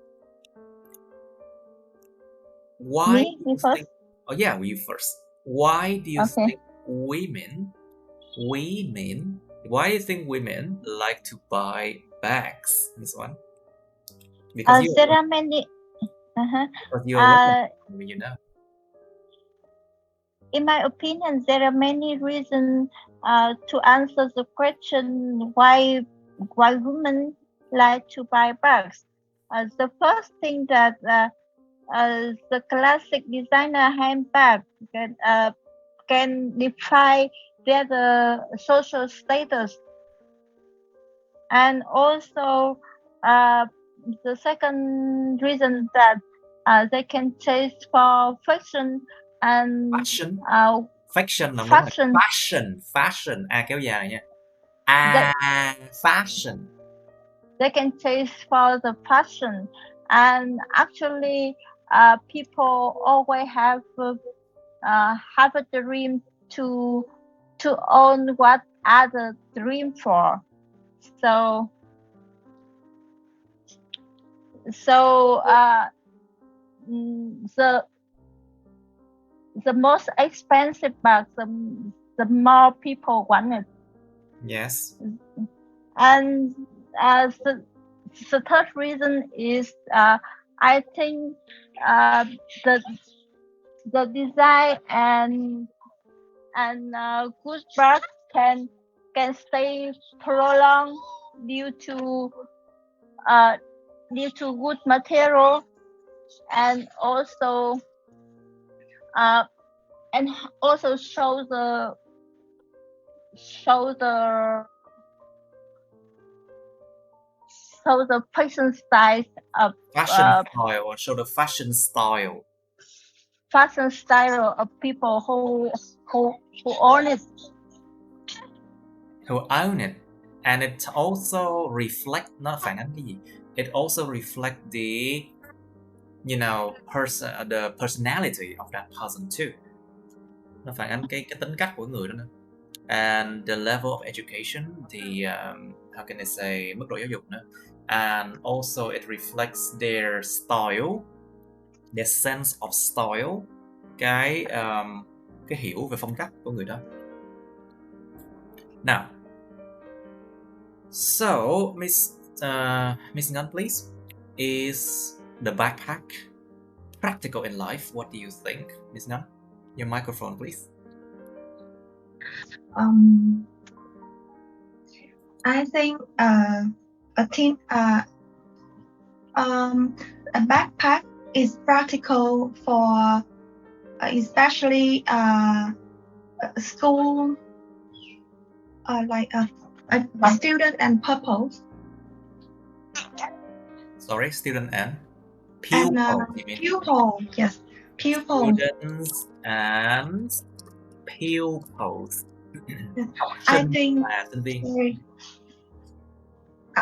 Why Me do you first? think? Oh yeah, you first. Why do you Okay. think women? Why do you think women like to buy bags, Miss One? Because you There are many. because you are women, you know. In my opinion, there are many reasons to answer the question why women like to buy bags. The first thing that the classic designer handbag can define their social status, and also the second reason that they can chase for fashion and Fashion. Fashion là fashion. Fashion. Kéo dài nha. Fashion. They can chase for the fashion, and actually, people always have a dream to own what others dream for. So the most expensive bag, the more people want it. Yes. And the third reason is I think the design and good bag can stay prolonged due to good material, and also show the fashion style of style, show the fashion style of people who own it. Who own it, and it also reflect it also reflect the the personality of that person too. Nó phản ánh cái tính cách của người đó nữa. And the level of education, the how can I say, mức độ giáo dục nữa. And also it reflects their style, their sense of style, cái hiểu về phong cách của người đó. Now, so Miss Ngan, please, is the backpack practical in life? What do you think, Miss Ngan? Your microphone, please. I think a backpack is practical for especially school, like a student and pupils. Sorry, student and pupil. And pupil, yes, pupil. Students and pupils. I think. Sorry.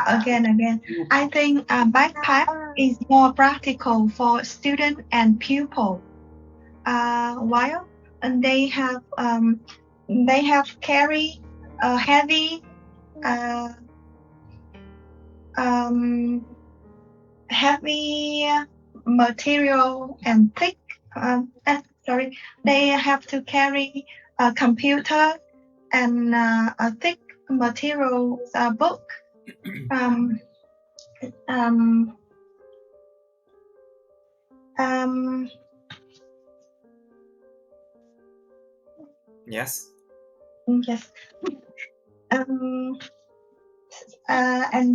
Again. I think a backpack is more practical for student and pupil. While they have carry a heavy material and thick. They have to carry a computer and a thick material book. Yes. Yes. And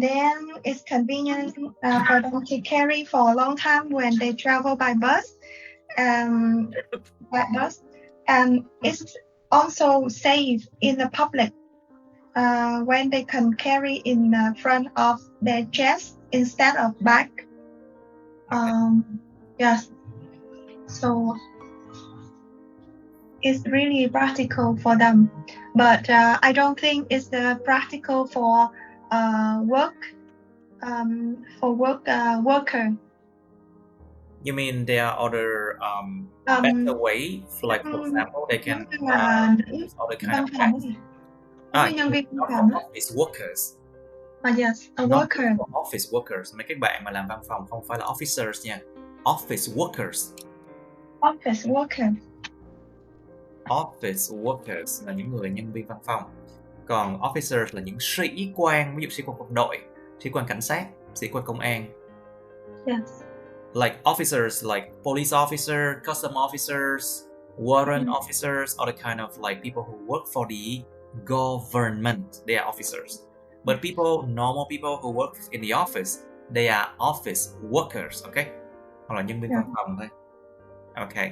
then it's convenient for them to carry for a long time when they travel by bus. And it's also safe in the public when they can carry in front of their chest instead of back. Yes. So is really practical for them, but I don't think it's practical for worker. You mean there are other better way, like for example, they can use other kind văn of phòng bags. gì? Nhân viên văn Not phòng for á. office workers. Yes, a Not worker. for office workers. Mấy các bạn mà làm văn phòng không phải là officers nha. Office workers. Office worker. Office workers là những người nhân viên văn phòng. Còn officers là những sĩ quan, ví dụ sĩ quan quân đội, sĩ quan cảnh sát, sĩ quan công an. Yes. Like officers, like police officer, custom officers, warrant officers, other kind of like people who work for the government. They are officers. But normal people who work in the office, they are office workers, okay? Hoặc là nhân viên văn phòng thôi. Okay.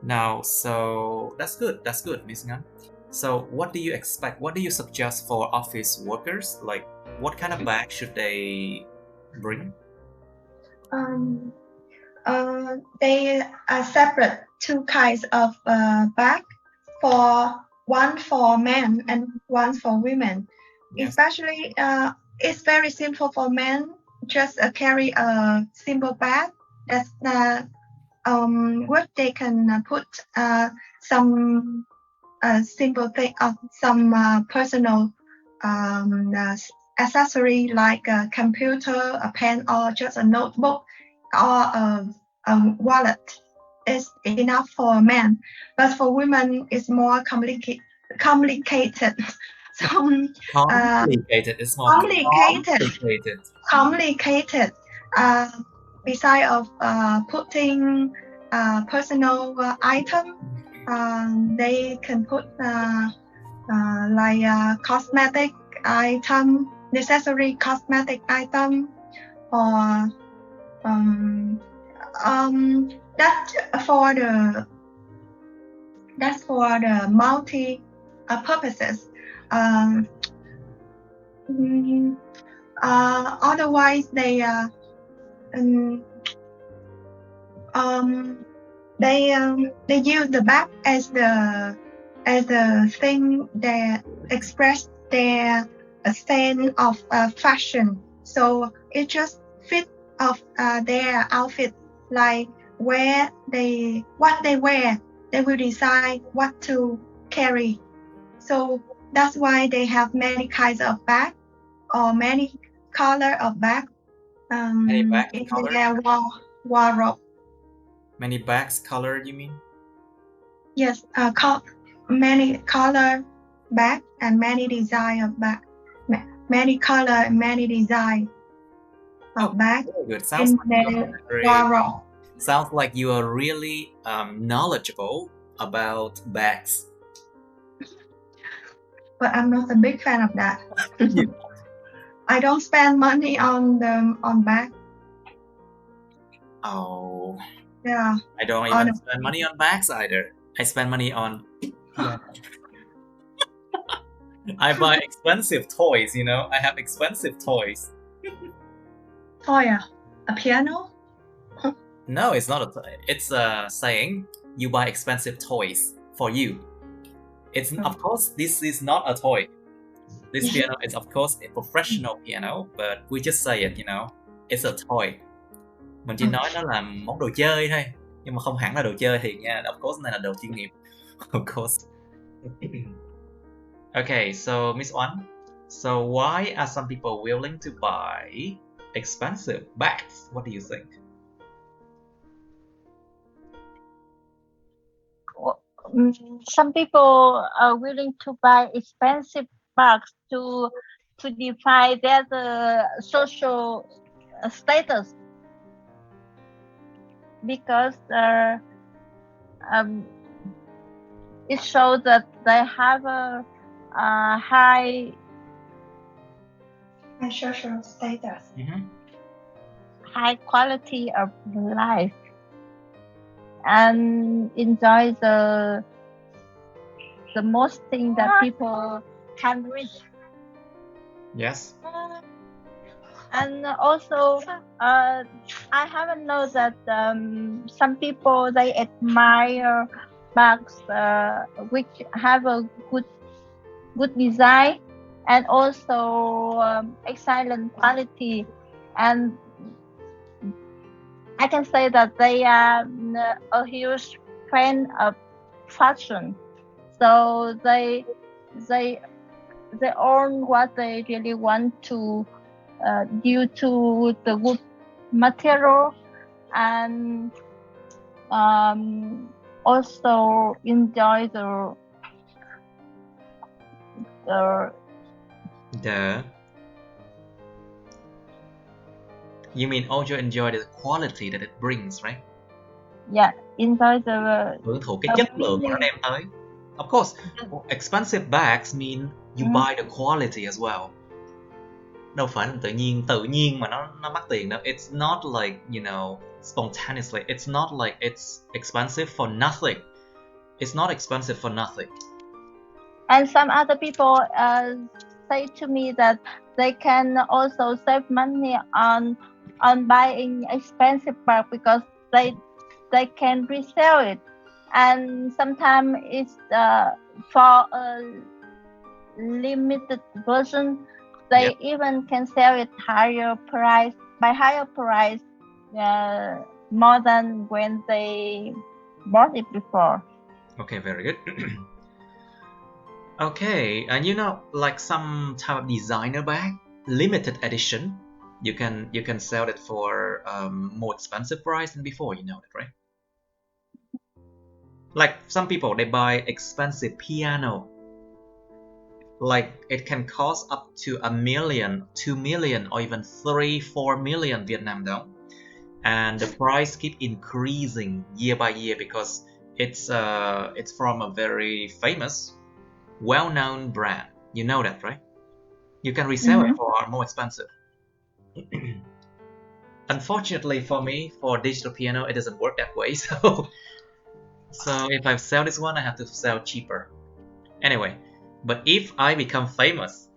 Now, so that's good, Miss Ngan. So what do you expect? What do you suggest for office workers? Like, what kind of bag should they bring? They are separate two kinds of bag, one for men and one for women. Yes. Especially, it's very simple for men. Just carry a simple bag. That's what they can put some simple thing of some personal accessory like a computer, a pen, or just a notebook or a wallet. Is enough for men, but for women it's more complicated. Complicated. It's more complicated. Besides of putting personal item, they can put like cosmetic item, necessary cosmetic item, or that's for the multi purposes. Otherwise, they use the bag as the thing that express their sense of fashion. So it just fit of their outfit, like what they wear, they will decide what to carry. So that's why they have many kinds of bag or many color of bag Many bag in color? their wardrobe. Many bags color, you mean? Yes, many color bag and many design of bag. Many color and many design of bag Very good. Sounds like you are really knowledgeable about bags. But I'm not a big fan of that. I don't spend money on bag. Oh. Yeah. I don't even spend money on bags either. I spend money on I buy expensive toys, you know. I have expensive toys. Toy? A piano? No, it's not a toy. It's saying you buy expensive toys for you. It's of course this is not a toy. This piano is of course a professional piano, but we just say it, you know. It's a toy. Mình chỉ nói nó là món đồ chơi thôi, nhưng mà không hẳn là đồ chơi thiệt nha. Of course này là đồ chuyên nghiệp. Of course. Okay, so Miss Oan, so why are some people willing to buy expensive bags? What do you think? Some people are willing to buy expensive bags to define their social status, because it shows that they have a high social status, high quality of life, and enjoy the most thing that people can reach. Yes. And also, I haven't known that some people, they admire bags which have a good design and also excellent quality, and I can say that they are a huge fan of fashion. So they own what they really want to, due to the good material, and also enjoy The You mean also enjoy the quality that it brings, right? enjoy the Hưởng thụ cái chất lượng mà nó đem tới. Of course, expensive bags mean you buy the quality as well. Đâu phải là tự nhiên mà nó mắc tiền đâu. It's not like, you know, spontaneously. It's not like it's expensive for nothing. It's not expensive for nothing. And some other people say to me that they can also save money on buying expensive bag because they can resell it, and sometimes it's for a limited version. They even can sell it higher price more than when they bought it before. Okay, very good. Okay, and you know, like some type of designer bag, limited edition, you can sell it for more expensive price than before. You know that, right? Like some people, they buy expensive piano. Like it can cost up to 1 million, 2 million, or even 3-4 million Vietnam dong, and the price keep increasing year by year because it's from a very famous, well-known brand. You know that, right? You can resell it for more expensive. Unfortunately for me, for digital piano, it doesn't work that way. So if I sell this one, I have to sell cheaper. Anyway, but if I become famous,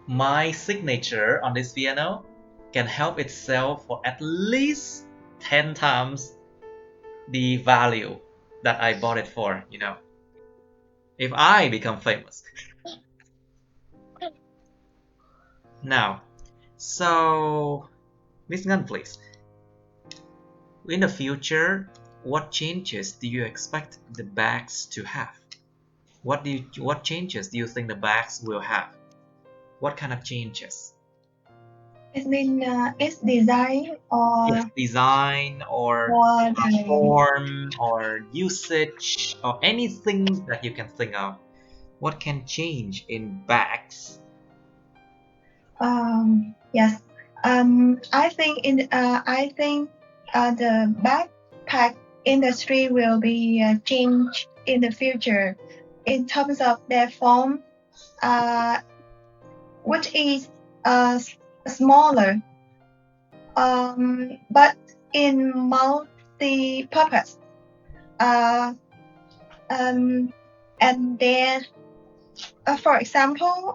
my signature on this piano can help it sell for at least 10 times the value that I bought it for, you know. If I become famous. Now, so Miss Ngân, please. In the future, what changes do you expect the bags to have? What changes do you think the bags will have? What kind of changes? It means its design or form or usage or anything that you can think of. What can change in bags? Yes. I think the backpack industry will be changed in the future in terms of their form, which is smaller, but in multi-purpose. And then, for example,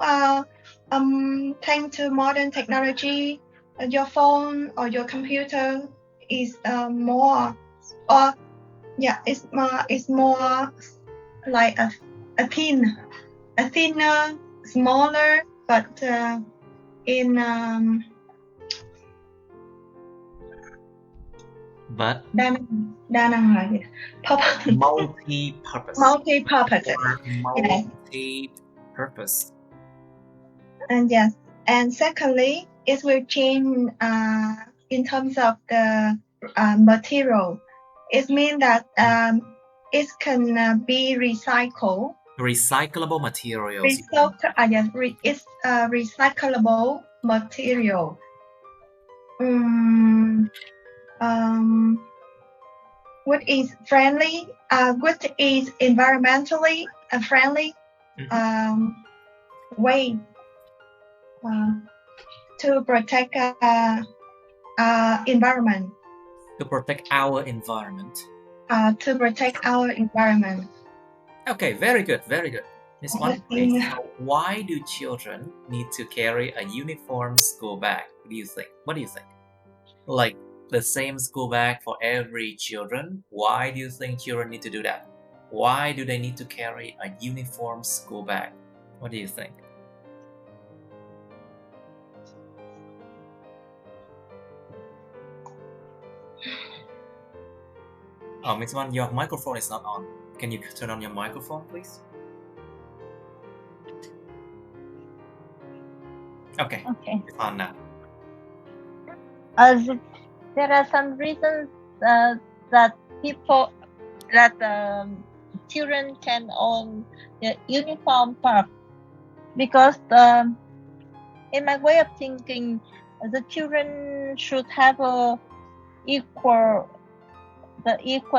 thanks to modern technology, your phone or your computer is it's more like a thinner, smaller, but in but đa năng là gì? Multi-purpose. Multi-purpose. And yes, and secondly, it will change in terms of the material. It means that it can be recycled. Recyclable materials. It's recyclable material. What is friendly? What is environmentally friendly way to protect environment. To protect our environment. To protect our environment. Okay, very good, very good. Miss One, please. So why do children need to carry a uniform school bag? What do you think? Like the same school bag for every children? Why do you think children need to do that? Why do they need to carry a uniform school bag? What do you think? Oh, Miss One, your microphone is not on. Can you turn on your microphone, please? Okay. Okay. It's on now. There are some reasons that children can own the uniform part, because in my way of thinking, the children should have equal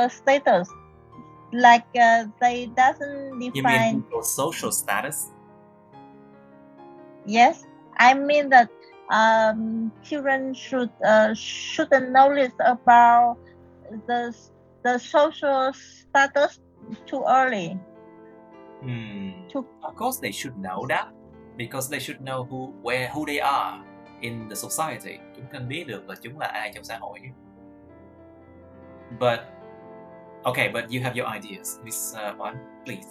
status. Like they doesn't You define. mean equal social status? Yes, I mean that children should knowledge about the social status too early. Of course, they should know that, because they should know who they are in the society. Chúng cần biết được là chúng là ai trong xã hội. But but you have your ideas, Miss One, please.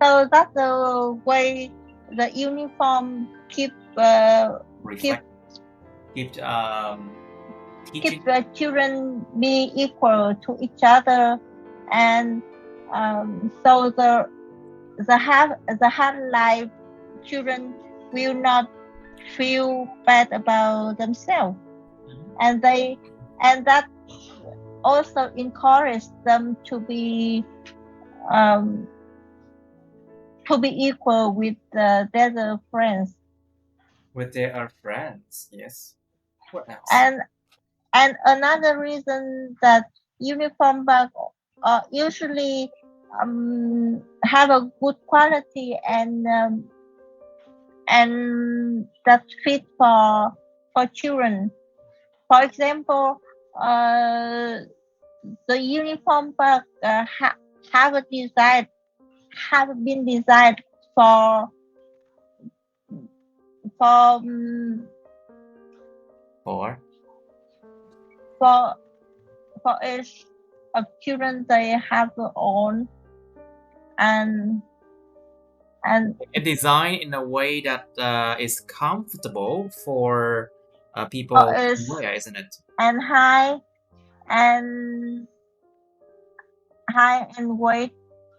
So that's the way the uniform keep the children be equal to each other, and so the hard life children will not feel bad about themselves, and that also encourage them to be equal with their friends. With their friends, yes. What else? And another reason that uniform bag usually have a good quality and that fit for children. For example, the uniform bag have been designed for age of children they have their own, and design in a way that is comfortable for people to wear, isn't it? And high and weight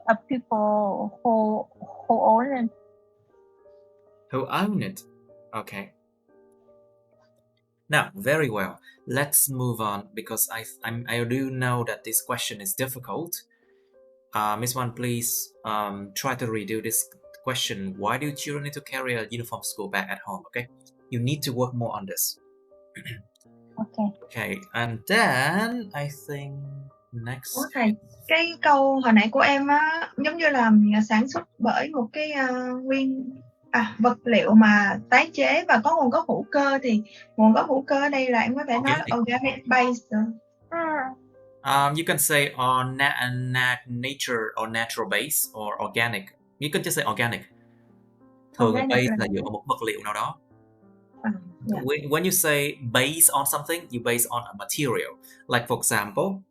of people who own it. Who own it? Okay. Now, very well. Let's move on, because I do know that this question is difficult. Miss One, please try to redo this question. Why do children need to carry a uniform school bag at home? Okay, you need to work more on this. Okay, and then I think next. Thầy, cái câu hồi nãy của em á giống như là sản xuất bởi một cái vật liệu mà tái chế và có nguồn gốc hữu cơ, thì nguồn gốc hữu cơ ở đây là em có thể nói organic based. You can say on nature or natural base or organic. You can just say organic. Thường base là dựa vào một vật liệu nào đó. When you say base on something, you base on a material. Like for example,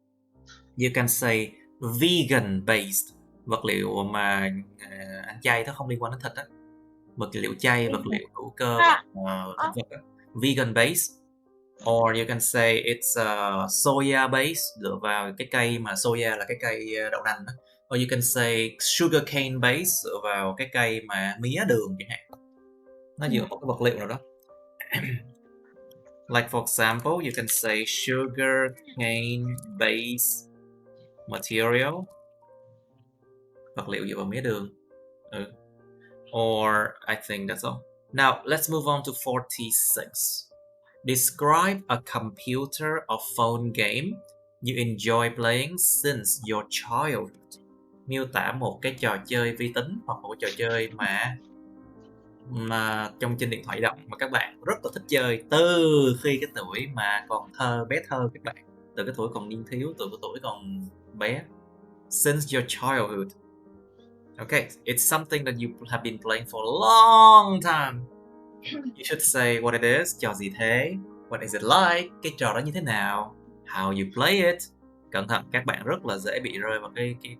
you can say vegan based, vật liệu mà ăn chay nó không liên quan đến thịt á, vật liệu chay, vật liệu hữu cơ, thực vật á. Vegan based. Or you can say it's soya based, dựa vào cái cây mà soya là cái cây đậu nành đó. Or you can say sugar cane based, dựa vào cái cây mà mía đường chẳng hạn. Nó dựa vào cái vật liệu nào đó. Like for example, you can say sugar cane based material, vật liệu dựa vào mía đường. Or I think that's all. Now let's move on to 46. Describe a computer or phone game you enjoy playing since your childhood. Miêu tả một cái trò chơi vi tính hoặc một trò chơi mà trên điện thoại di động mà các bạn rất là thích chơi từ khi cái tuổi mà còn bé thơ các bạn, từ cái tuổi còn niên thiếu, từ cái tuổi còn bé. Since your childhood. Okay, it's something that you have been playing for a long time. You should say what it is, trò gì thế, what is it like, cái trò đó như thế nào, how you play it, Cẩn thận, các bạn rất là dễ bị rơi vào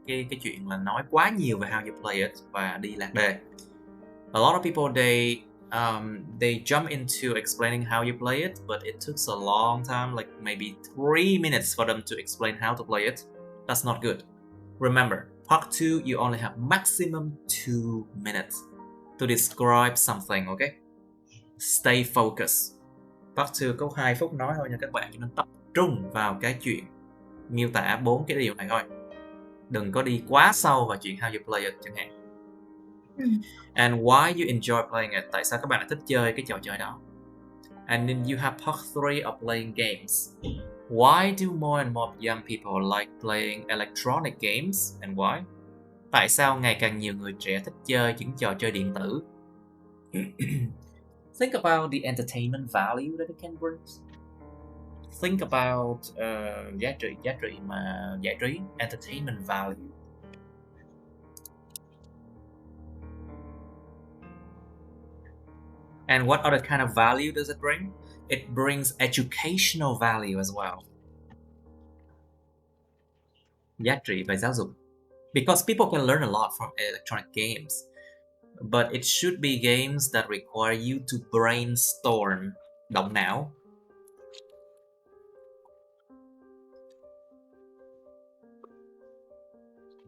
cái chuyện là nói quá nhiều về how you play it và đi lạc đề. A lot of people they jump into explaining how you play it, but it took a long time, like maybe 3 minutes for them to explain how to play it. That's not good. Remember, part 2, you only have maximum 2 minutes to describe something, okay? Stay focused. Part 2 có 2 phút nói thôi nha các bạn, cho nên tập trung vào cái chuyện miêu tả 4 cái điều này thôi. Đừng có đi quá sâu vào chuyện how you play it chẳng hạn. And why you enjoy playing it? Tại sao các bạn lại thích chơi cái trò chơi đó? And then you have part 3 of playing games. Why do more and more young people like playing electronic games and why? Tại sao ngày càng nhiều người trẻ thích chơi những trò chơi điện tử? Think about the entertainment value that it can bring. Think about giá trị, entertainment value. And what other kind of value does it bring? It brings educational value as well. Giá trị về giáo dục. Because people can learn a lot from electronic games, but it should be games that require you to brainstorm, động não.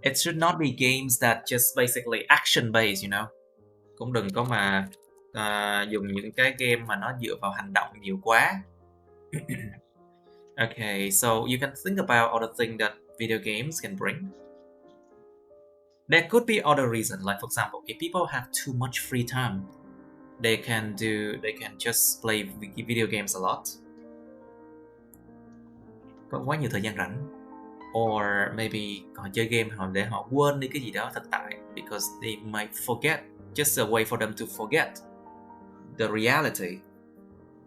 It should not be games that just basically action based, you know. Cũng đừng có mà dùng những cái game mà nó dựa vào hành động nhiều quá. Okay, so you can think about other things that video games can bring. There could be other reasons, like for example, if people have too much free time, they can just play video games a lot. Có quá nhiều thời gian rảnh. Or maybe họ chơi game để họ quên đi cái gì đó thực tại, because they might forget, just a way for them to forget the reality.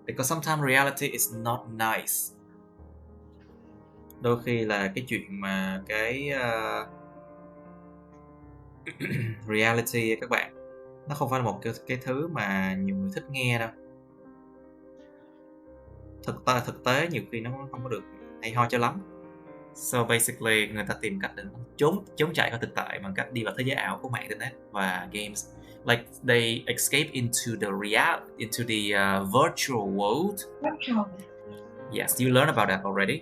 Because sometimes reality is not nice. Đôi khi là cái chuyện mà cái reality các bạn, nó không phải là một cái thứ mà nhiều người thích nghe đâu. Thực tế nhiều khi nó không có được hay ho cho lắm. So basically, người ta tìm cách để trốn chạy khỏi thực tại bằng cách đi vào thế giới ảo của mạng internet và games. Like they escape into the virtual world. Yes, you learned about that already.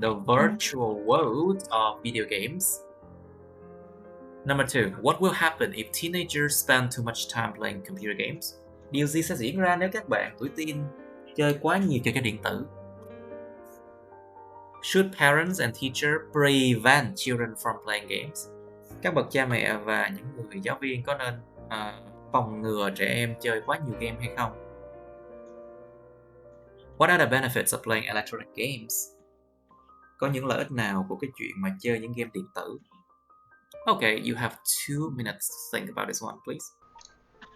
The virtual world of video games. Number 2, what will happen if teenagers spend too much time playing computer games? Điều gì sẽ diễn ra nếu các bạn tuổi teen chơi quá nhiều trò chơi điện tử? Should parents and teachers prevent children from playing games? Các bậc cha mẹ và những người giáo viên có nên phòng ngừa trẻ em chơi quá nhiều game hay không? What are the benefits of playing electronic games? Có những lợi ích nào của cái chuyện mà chơi những game điện tử? Okay, you have 2 minutes to think about this one, please.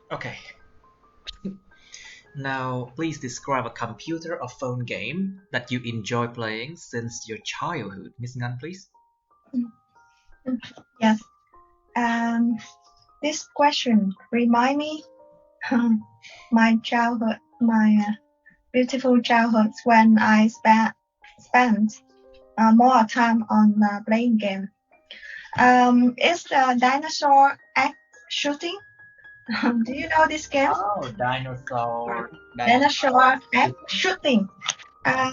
Okay. Now, please describe a computer or phone game that you enjoy playing since your childhood. Miss Ngân, please. Yes. This question reminds me my childhood, my beautiful childhood when I spent more time on playing game. It's the dinosaur egg shooting. Do you know this game? Oh, dinosaur Egg shooting.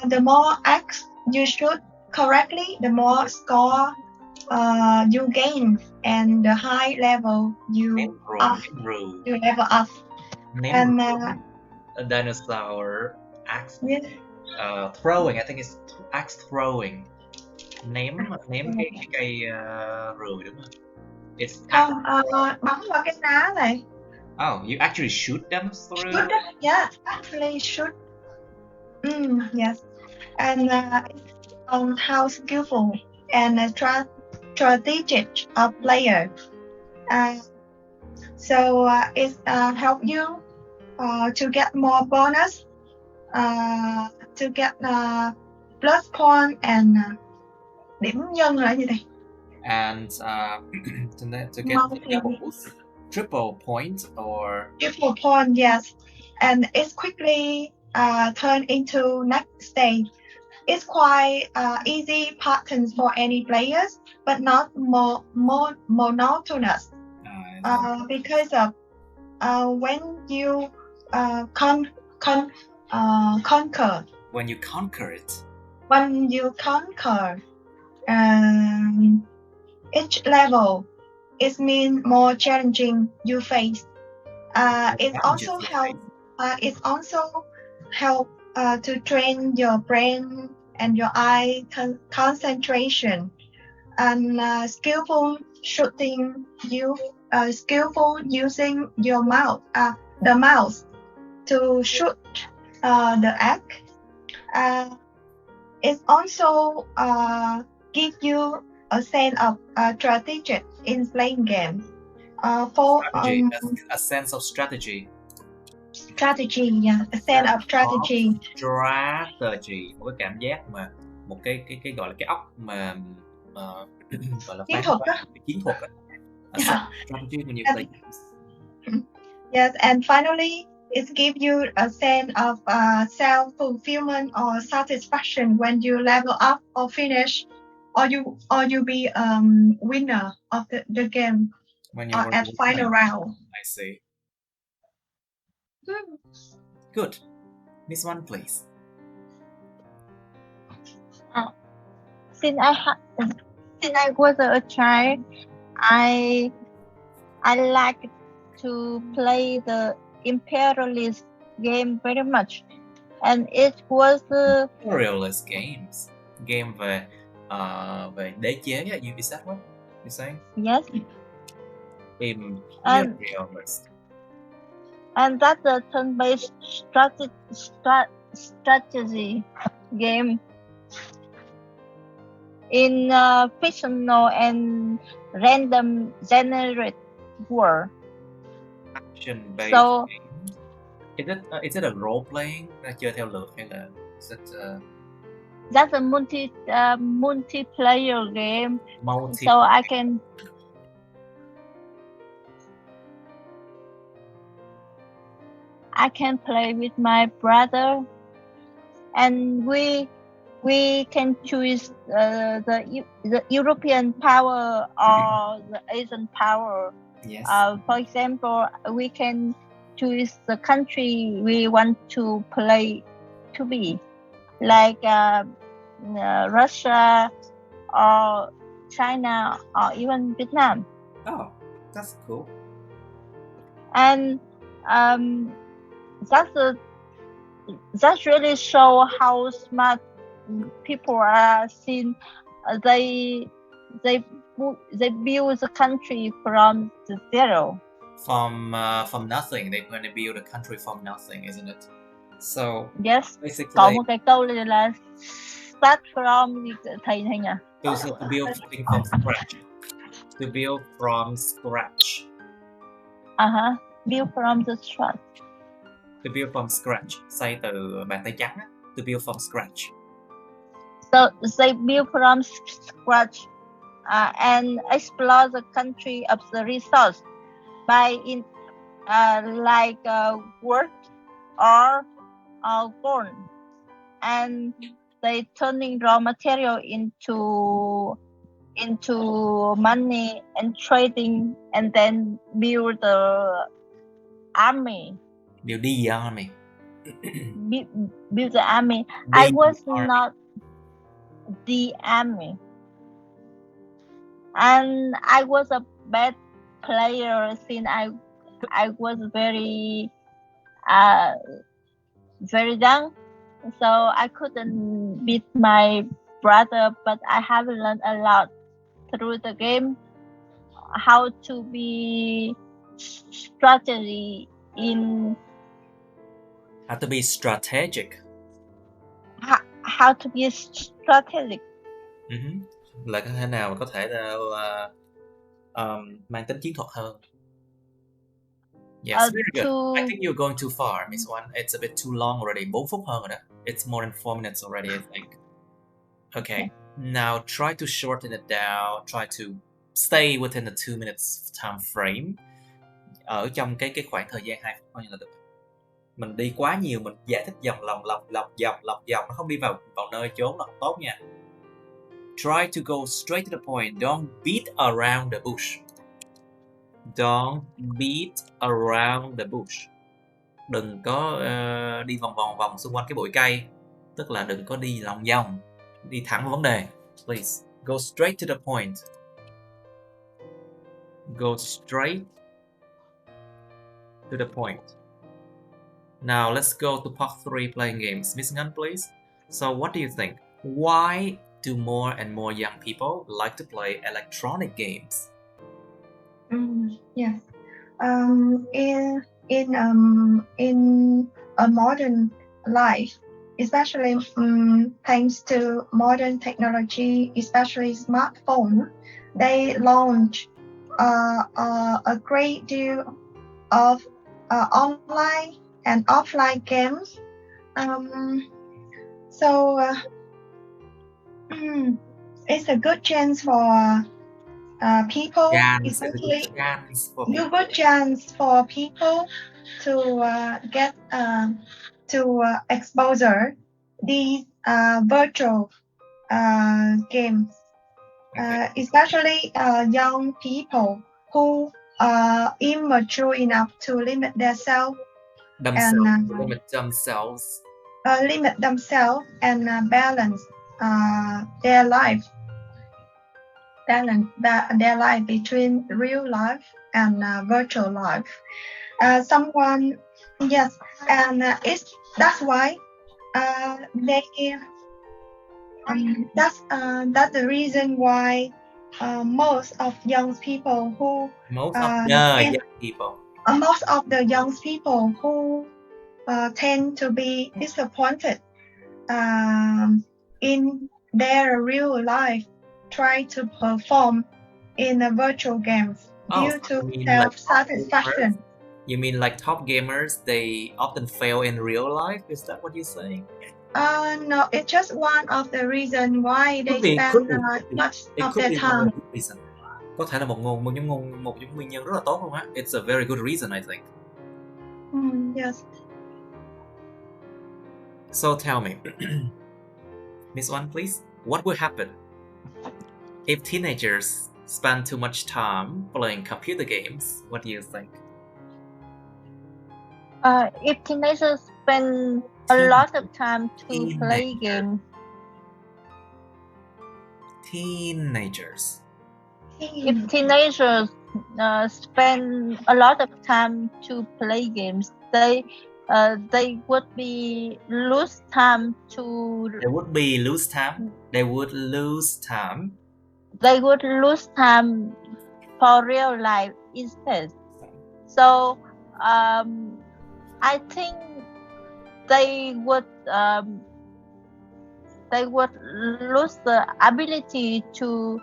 The more eggs you shoot correctly, the more score you gain, and the high level you level up. And a dinosaur axe throwing. I think it's axe throwing. Ném cái cây rùi đúng không? It's bắn vào cái ná này. Oh, you actually shoot them through? Shoot them? Yeah, actually shoot. Yes. And it's on how skillful and strategic a player. So it help you to get more bonus, to get plus point and điểm nhân là gì đây? And to get triple point or triple point, yes. And it's quickly turn into next stage. It's quite easy patterns for any players, but not more monotonous. Because of when you conquer. When you conquer it. When you conquer each level, it means more challenging you face. It also help to train your brain and your eye concentration. And skillful shooting, skillful using your the mouse to shoot the egg. It also gives you a sense of strategy in playing game. A sense of strategy. Strategy, yeah, a sense of strategy. Strategy, một cái cảm giác mà một cái gọi là cái óc mà gọi là chiến thuật đó. Chiến thuật. Strategy when you play games. Yes, and finally, it gives you a sense of self-fulfillment or satisfaction when you level up or finish, or you be winner of the game when or at final round. I see. Good. Miss One, please. Since I was a child, I like to play the imperialist game very much, and it was imperialist games. Game về đế chế. Is that what you're saying? Yes. Imperialist. And that's a turn-based strategy game in fictional and random generate world. Action-based game. Is it a role playing? Chơi theo lượt hay là is it That's a multiplayer game. So I can play with my brother, and we can choose the European power or the Asian power. Yes. For example, we can choose the country we want to play to be, like Russia or China or even Vietnam. Oh, that's cool. And that really show how smart people are. Since they build the country from zero. From nothing, they're going to build a country from nothing, isn't it? So yes. Basically, còn một cái câu là start from thầy nhỉ? To build something from scratch. To build from scratch. Build from the scratch. To build from scratch. Xây từ bàn tay trắng. To build from scratch. So they build from scratch and explore the country of the resource by work or gold, and they turning raw material into money and trading, and then build the army. Build the army. Build the army. I was not the army, and I was a bad player since I was very young, so I couldn't beat my brother, but I have learned a lot through the game, how to be strategy in how to be strategic. How to be strategic. Là có thể nào mà có thể mang tính chiến thuật hơn. Yes, very good. I think you're going too far, Miss One. It's a bit too long already. 4 phút hơn rồi đó. It's more than 4 minutes already, I think. Okay, now try to shorten it down. Try to stay within the 2 minutes time frame. Ở trong cái khoảng thời gian 2 phút coi như là được. Mình đi quá nhiều, mình giải thích vòng nó không đi vào nơi chốn là không tốt nha. Try to go straight to the point. Don't beat around the bush. Don't beat around the bush. Đừng có đi vòng xung quanh cái bụi cây. Tức là đừng có đi lòng vòng, đi thẳng vào vấn đề. Please go straight to the point. Go straight to the point. Now let's go to part 3, playing games. Miss Ngân, please. So what do you think? Why do more and more young people like to play electronic games? Yes. In a modern life, especially thanks to modern technology, especially smartphone, they launch a great deal of online and offline games. It's a good chance for people, especially good chance for people to get exposure these virtual games, especially young people who are immature enough to limit themselves and balance their life. Their life between real life and virtual life. That's why that's the reason why most of the young people who tend to be disappointed in their real life try to perform in a virtual games due to self-satisfaction. You mean like top gamers, they often fail in real life? Is that what you're saying? No, it's just one of the reason why they spend much of their time. Có thể là một nguyên nhân rất là tốt luôn á. It's a very good reason, I think. Yes. So tell me, Miss One, please, what will happen if teenagers spend too much time playing computer games? What do you think? If teenagers spend a lot of time to play games. If teenagers spend a lot of time to play games, they would lose time to. They would lose time. They would lose time for real life instead. So I think they would lose the ability to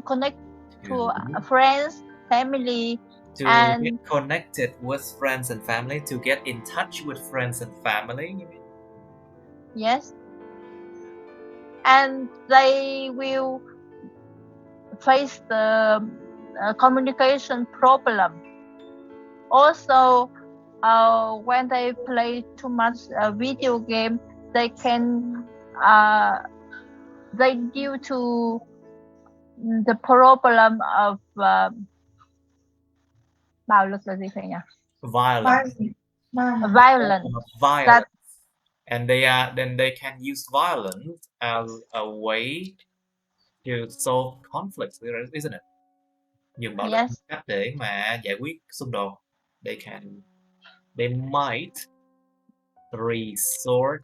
connect to friends, family, and get connected with friends and family, to get in touch with friends and family, you mean? Yes. And they will face the communication problem. Also, when they play too much video game, they due to the problem of bạo lực là gì thầy nhỉ? Violence. And they can use violence as a way to solve conflicts, isn't it? Dùng bạo lực là cách để mà giải quyết xung đột. They might resort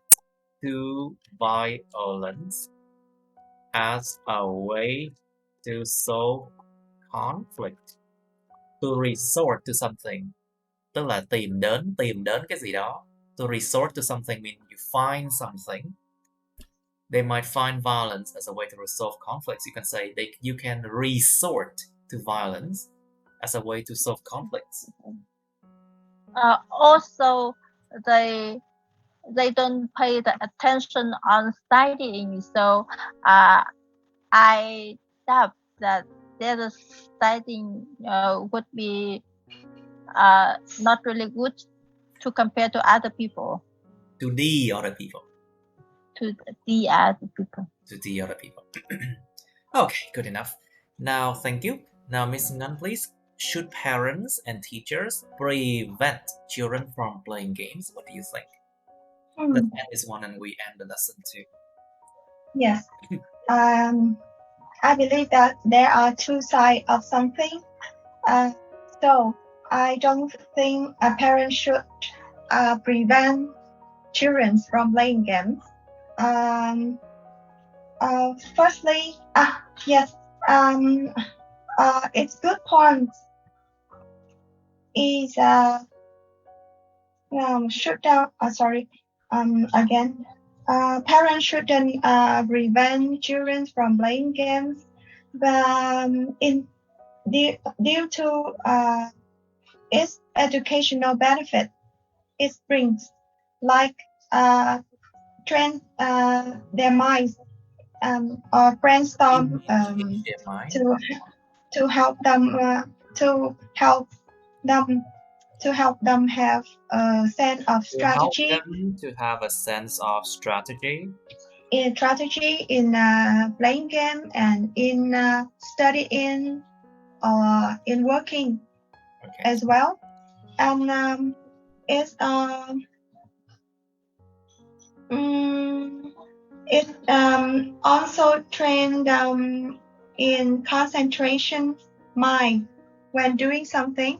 to violence as a way to solve conflict. To resort to something, tức là tìm đến cái gì đó. To resort to something means you find something. They might find violence as a way to resolve conflicts. You can say you can resort to violence as a way to solve conflicts. Also, they don't pay the attention on studying, so I doubt that their studying would be not really good to compare to other people. To the other people. To the other people. To the other people. Okay, good enough. Now, thank you. Now, Miss Ngan, please. Should parents and teachers prevent children from playing games? What do you think? Let's end this one and we end the lesson too. Yes. I believe that there are two sides of something. So I don't think a parent should prevent children from playing games. Firstly, yes. Its good point is again. Parents shouldn't prevent children from playing games, but due to its educational benefit it brings, like train their minds or brainstorm to help them have a sense of strategy. To have a sense of strategy. In strategy in playing game and in studying or in working as well, and it also trained in concentration mind when doing something.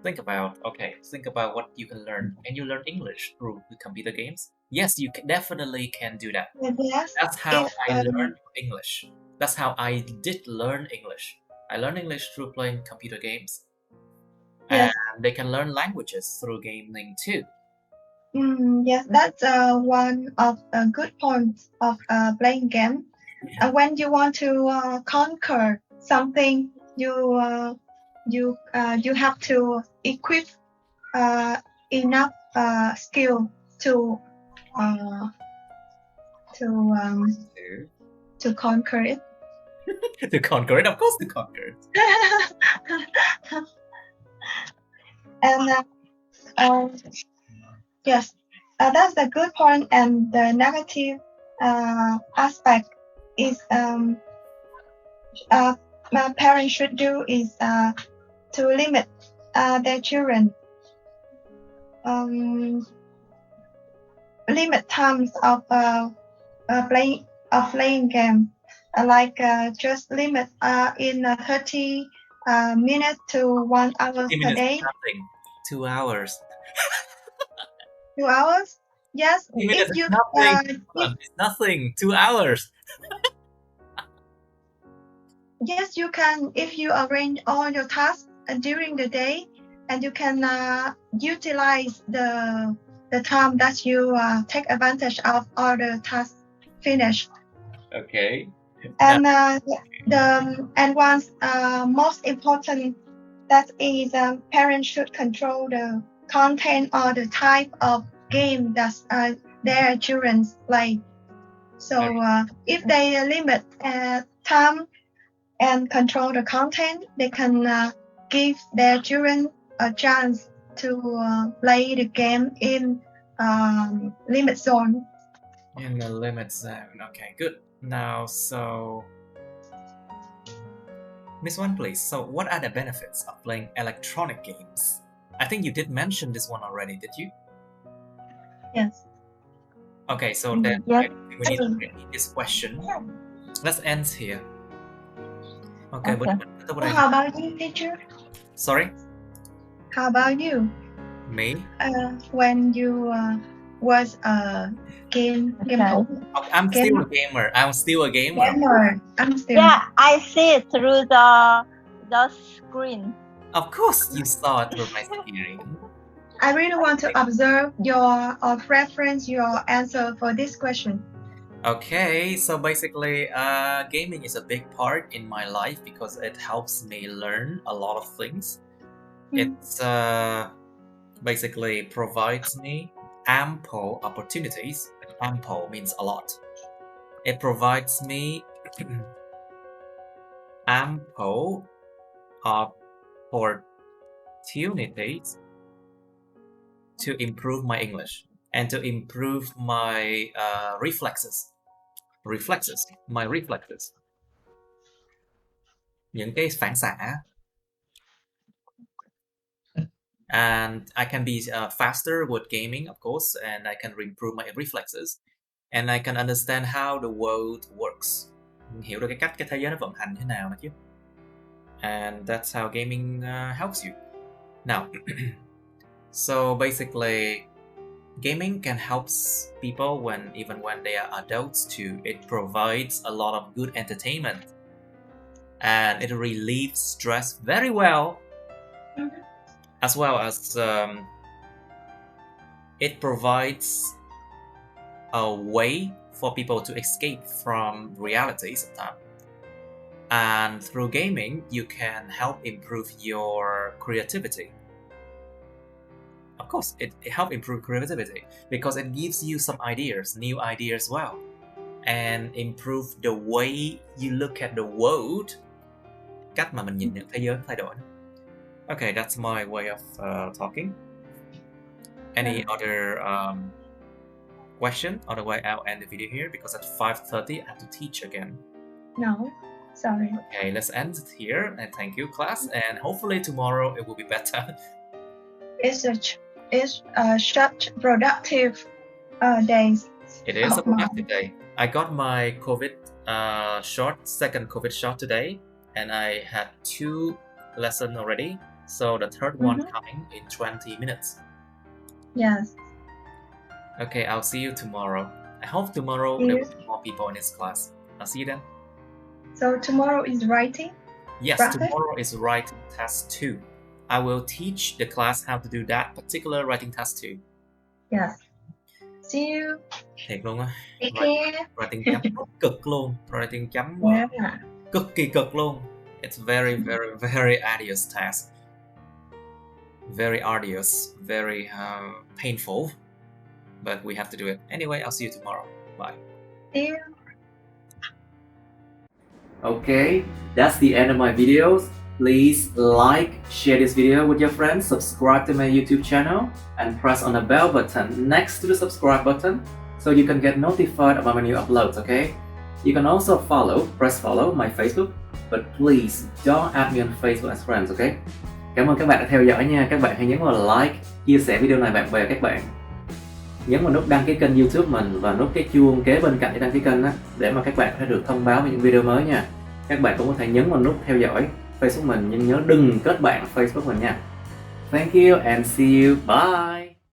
Think about what you can learn. Can you learn English through the computer games? Yes, you definitely can do that. Yes, that's how I learned English. That's how I did learn English. I learned English through playing computer games. Yes. And they can learn languages through gaming too. Yes, that's one of the good points of playing game. When you want to conquer something, you have to equip enough skill to conquer it. To conquer it, of course, to conquer it. And yes, that's the good point, and the negative aspect is my parents should do is to limit their children, limit times of playing game, like just limit in 30 minutes to 1 hour per day. Nothing. 2 hours. 2 hours? Yes. If you it's nothing. 2 hours. Yes, you can. If you arrange all your tasks during the day, and you can utilize the time that you take advantage of all the tasks finished. Okay. And and once most important, that is parents should control the content or the type of game that their children play. So if they limit time and control the content, they can give their children a chance to play the game in limit zone. In the limit zone. Okay, good. Now, so Miss One, please. So, what are the benefits of playing electronic games? I think you did mention this one already, did you? Yes. Okay, so then yes. we need to repeat this question. Let's end here. Okay. How about you, teacher? Sorry? How about you? Me? When you was a game player. I'm still a gamer. I'm still a gamer. Yeah, I see it through the screen. Of course, you saw it through my screen. I really want to observe your or preference your answer for this question. Okay, so basically, gaming is a big part in my life because it helps me learn a lot of things. It's basically provides me ample opportunities. Ample means a lot. It provides me ample opportunities to improve my English and to improve my reflexes. My reflexes. Những cái phản xạ. And I can be faster with gaming, of course, and I can improve my reflexes. And I can understand how the world works. Hiểu được cái thế giới nó vận hành thế nào nữa chứ. And that's how gaming helps you. Now, so basically, gaming can help people even when they are adults too. It provides a lot of good entertainment. And it relieves stress very well. As well as it provides a way for people to escape from reality sometimes. And through gaming, you can help improve your creativity. Of course, it helps improve creativity because it gives you some ideas, new ideas as well, and improve the way you look at the world. Cách mà mình nhìn nhận thế giới thay đổi. Okay, that's my way of talking. Any other question? Otherwise, I'll end the video here because at 5:30 I have to teach again. No, sorry. Okay, let's end it here. And thank you, class. And hopefully tomorrow it will be better. It's such productive days. It is a productive day. I got my second COVID shot today, and I had 2 lessons already. So the third one coming in 20 minutes. Yes. Okay, I'll see you tomorrow. I hope tomorrow there will be more people in this class. I'll see you then. So tomorrow is writing? Yes, practice? Tomorrow is writing test 2. I will teach the class how to do that particular writing test 2. Yes. See you. Thiệt luôn á. Take care. Writing chấm cực luôn. Writing chấm cực kỳ cực luôn. It's very, very, very arduous task. Very arduous, very painful, but we have to do it. Anyway, I'll see you tomorrow. Bye. See you. Okay, that's the end of my videos. Please like, share this video with your friends, subscribe to my YouTube channel, and press on the bell button next to the subscribe button so you can get notified about my new uploads, okay? You can also press follow my Facebook, but please don't add me on Facebook as friends, okay? Cảm ơn các bạn đã theo dõi nha. Các bạn hãy nhấn vào like, chia sẻ video này bạn bè các bạn. Nhấn vào nút đăng ký kênh YouTube mình và nút cái chuông kế bên cạnh để đăng ký kênh đó, để mà các bạn có thể được thông báo về những video mới nha. Các bạn cũng có thể nhấn vào nút theo dõi Facebook mình, nhưng nhớ đừng kết bạn Facebook mình nha. Thank you and see you. Bye.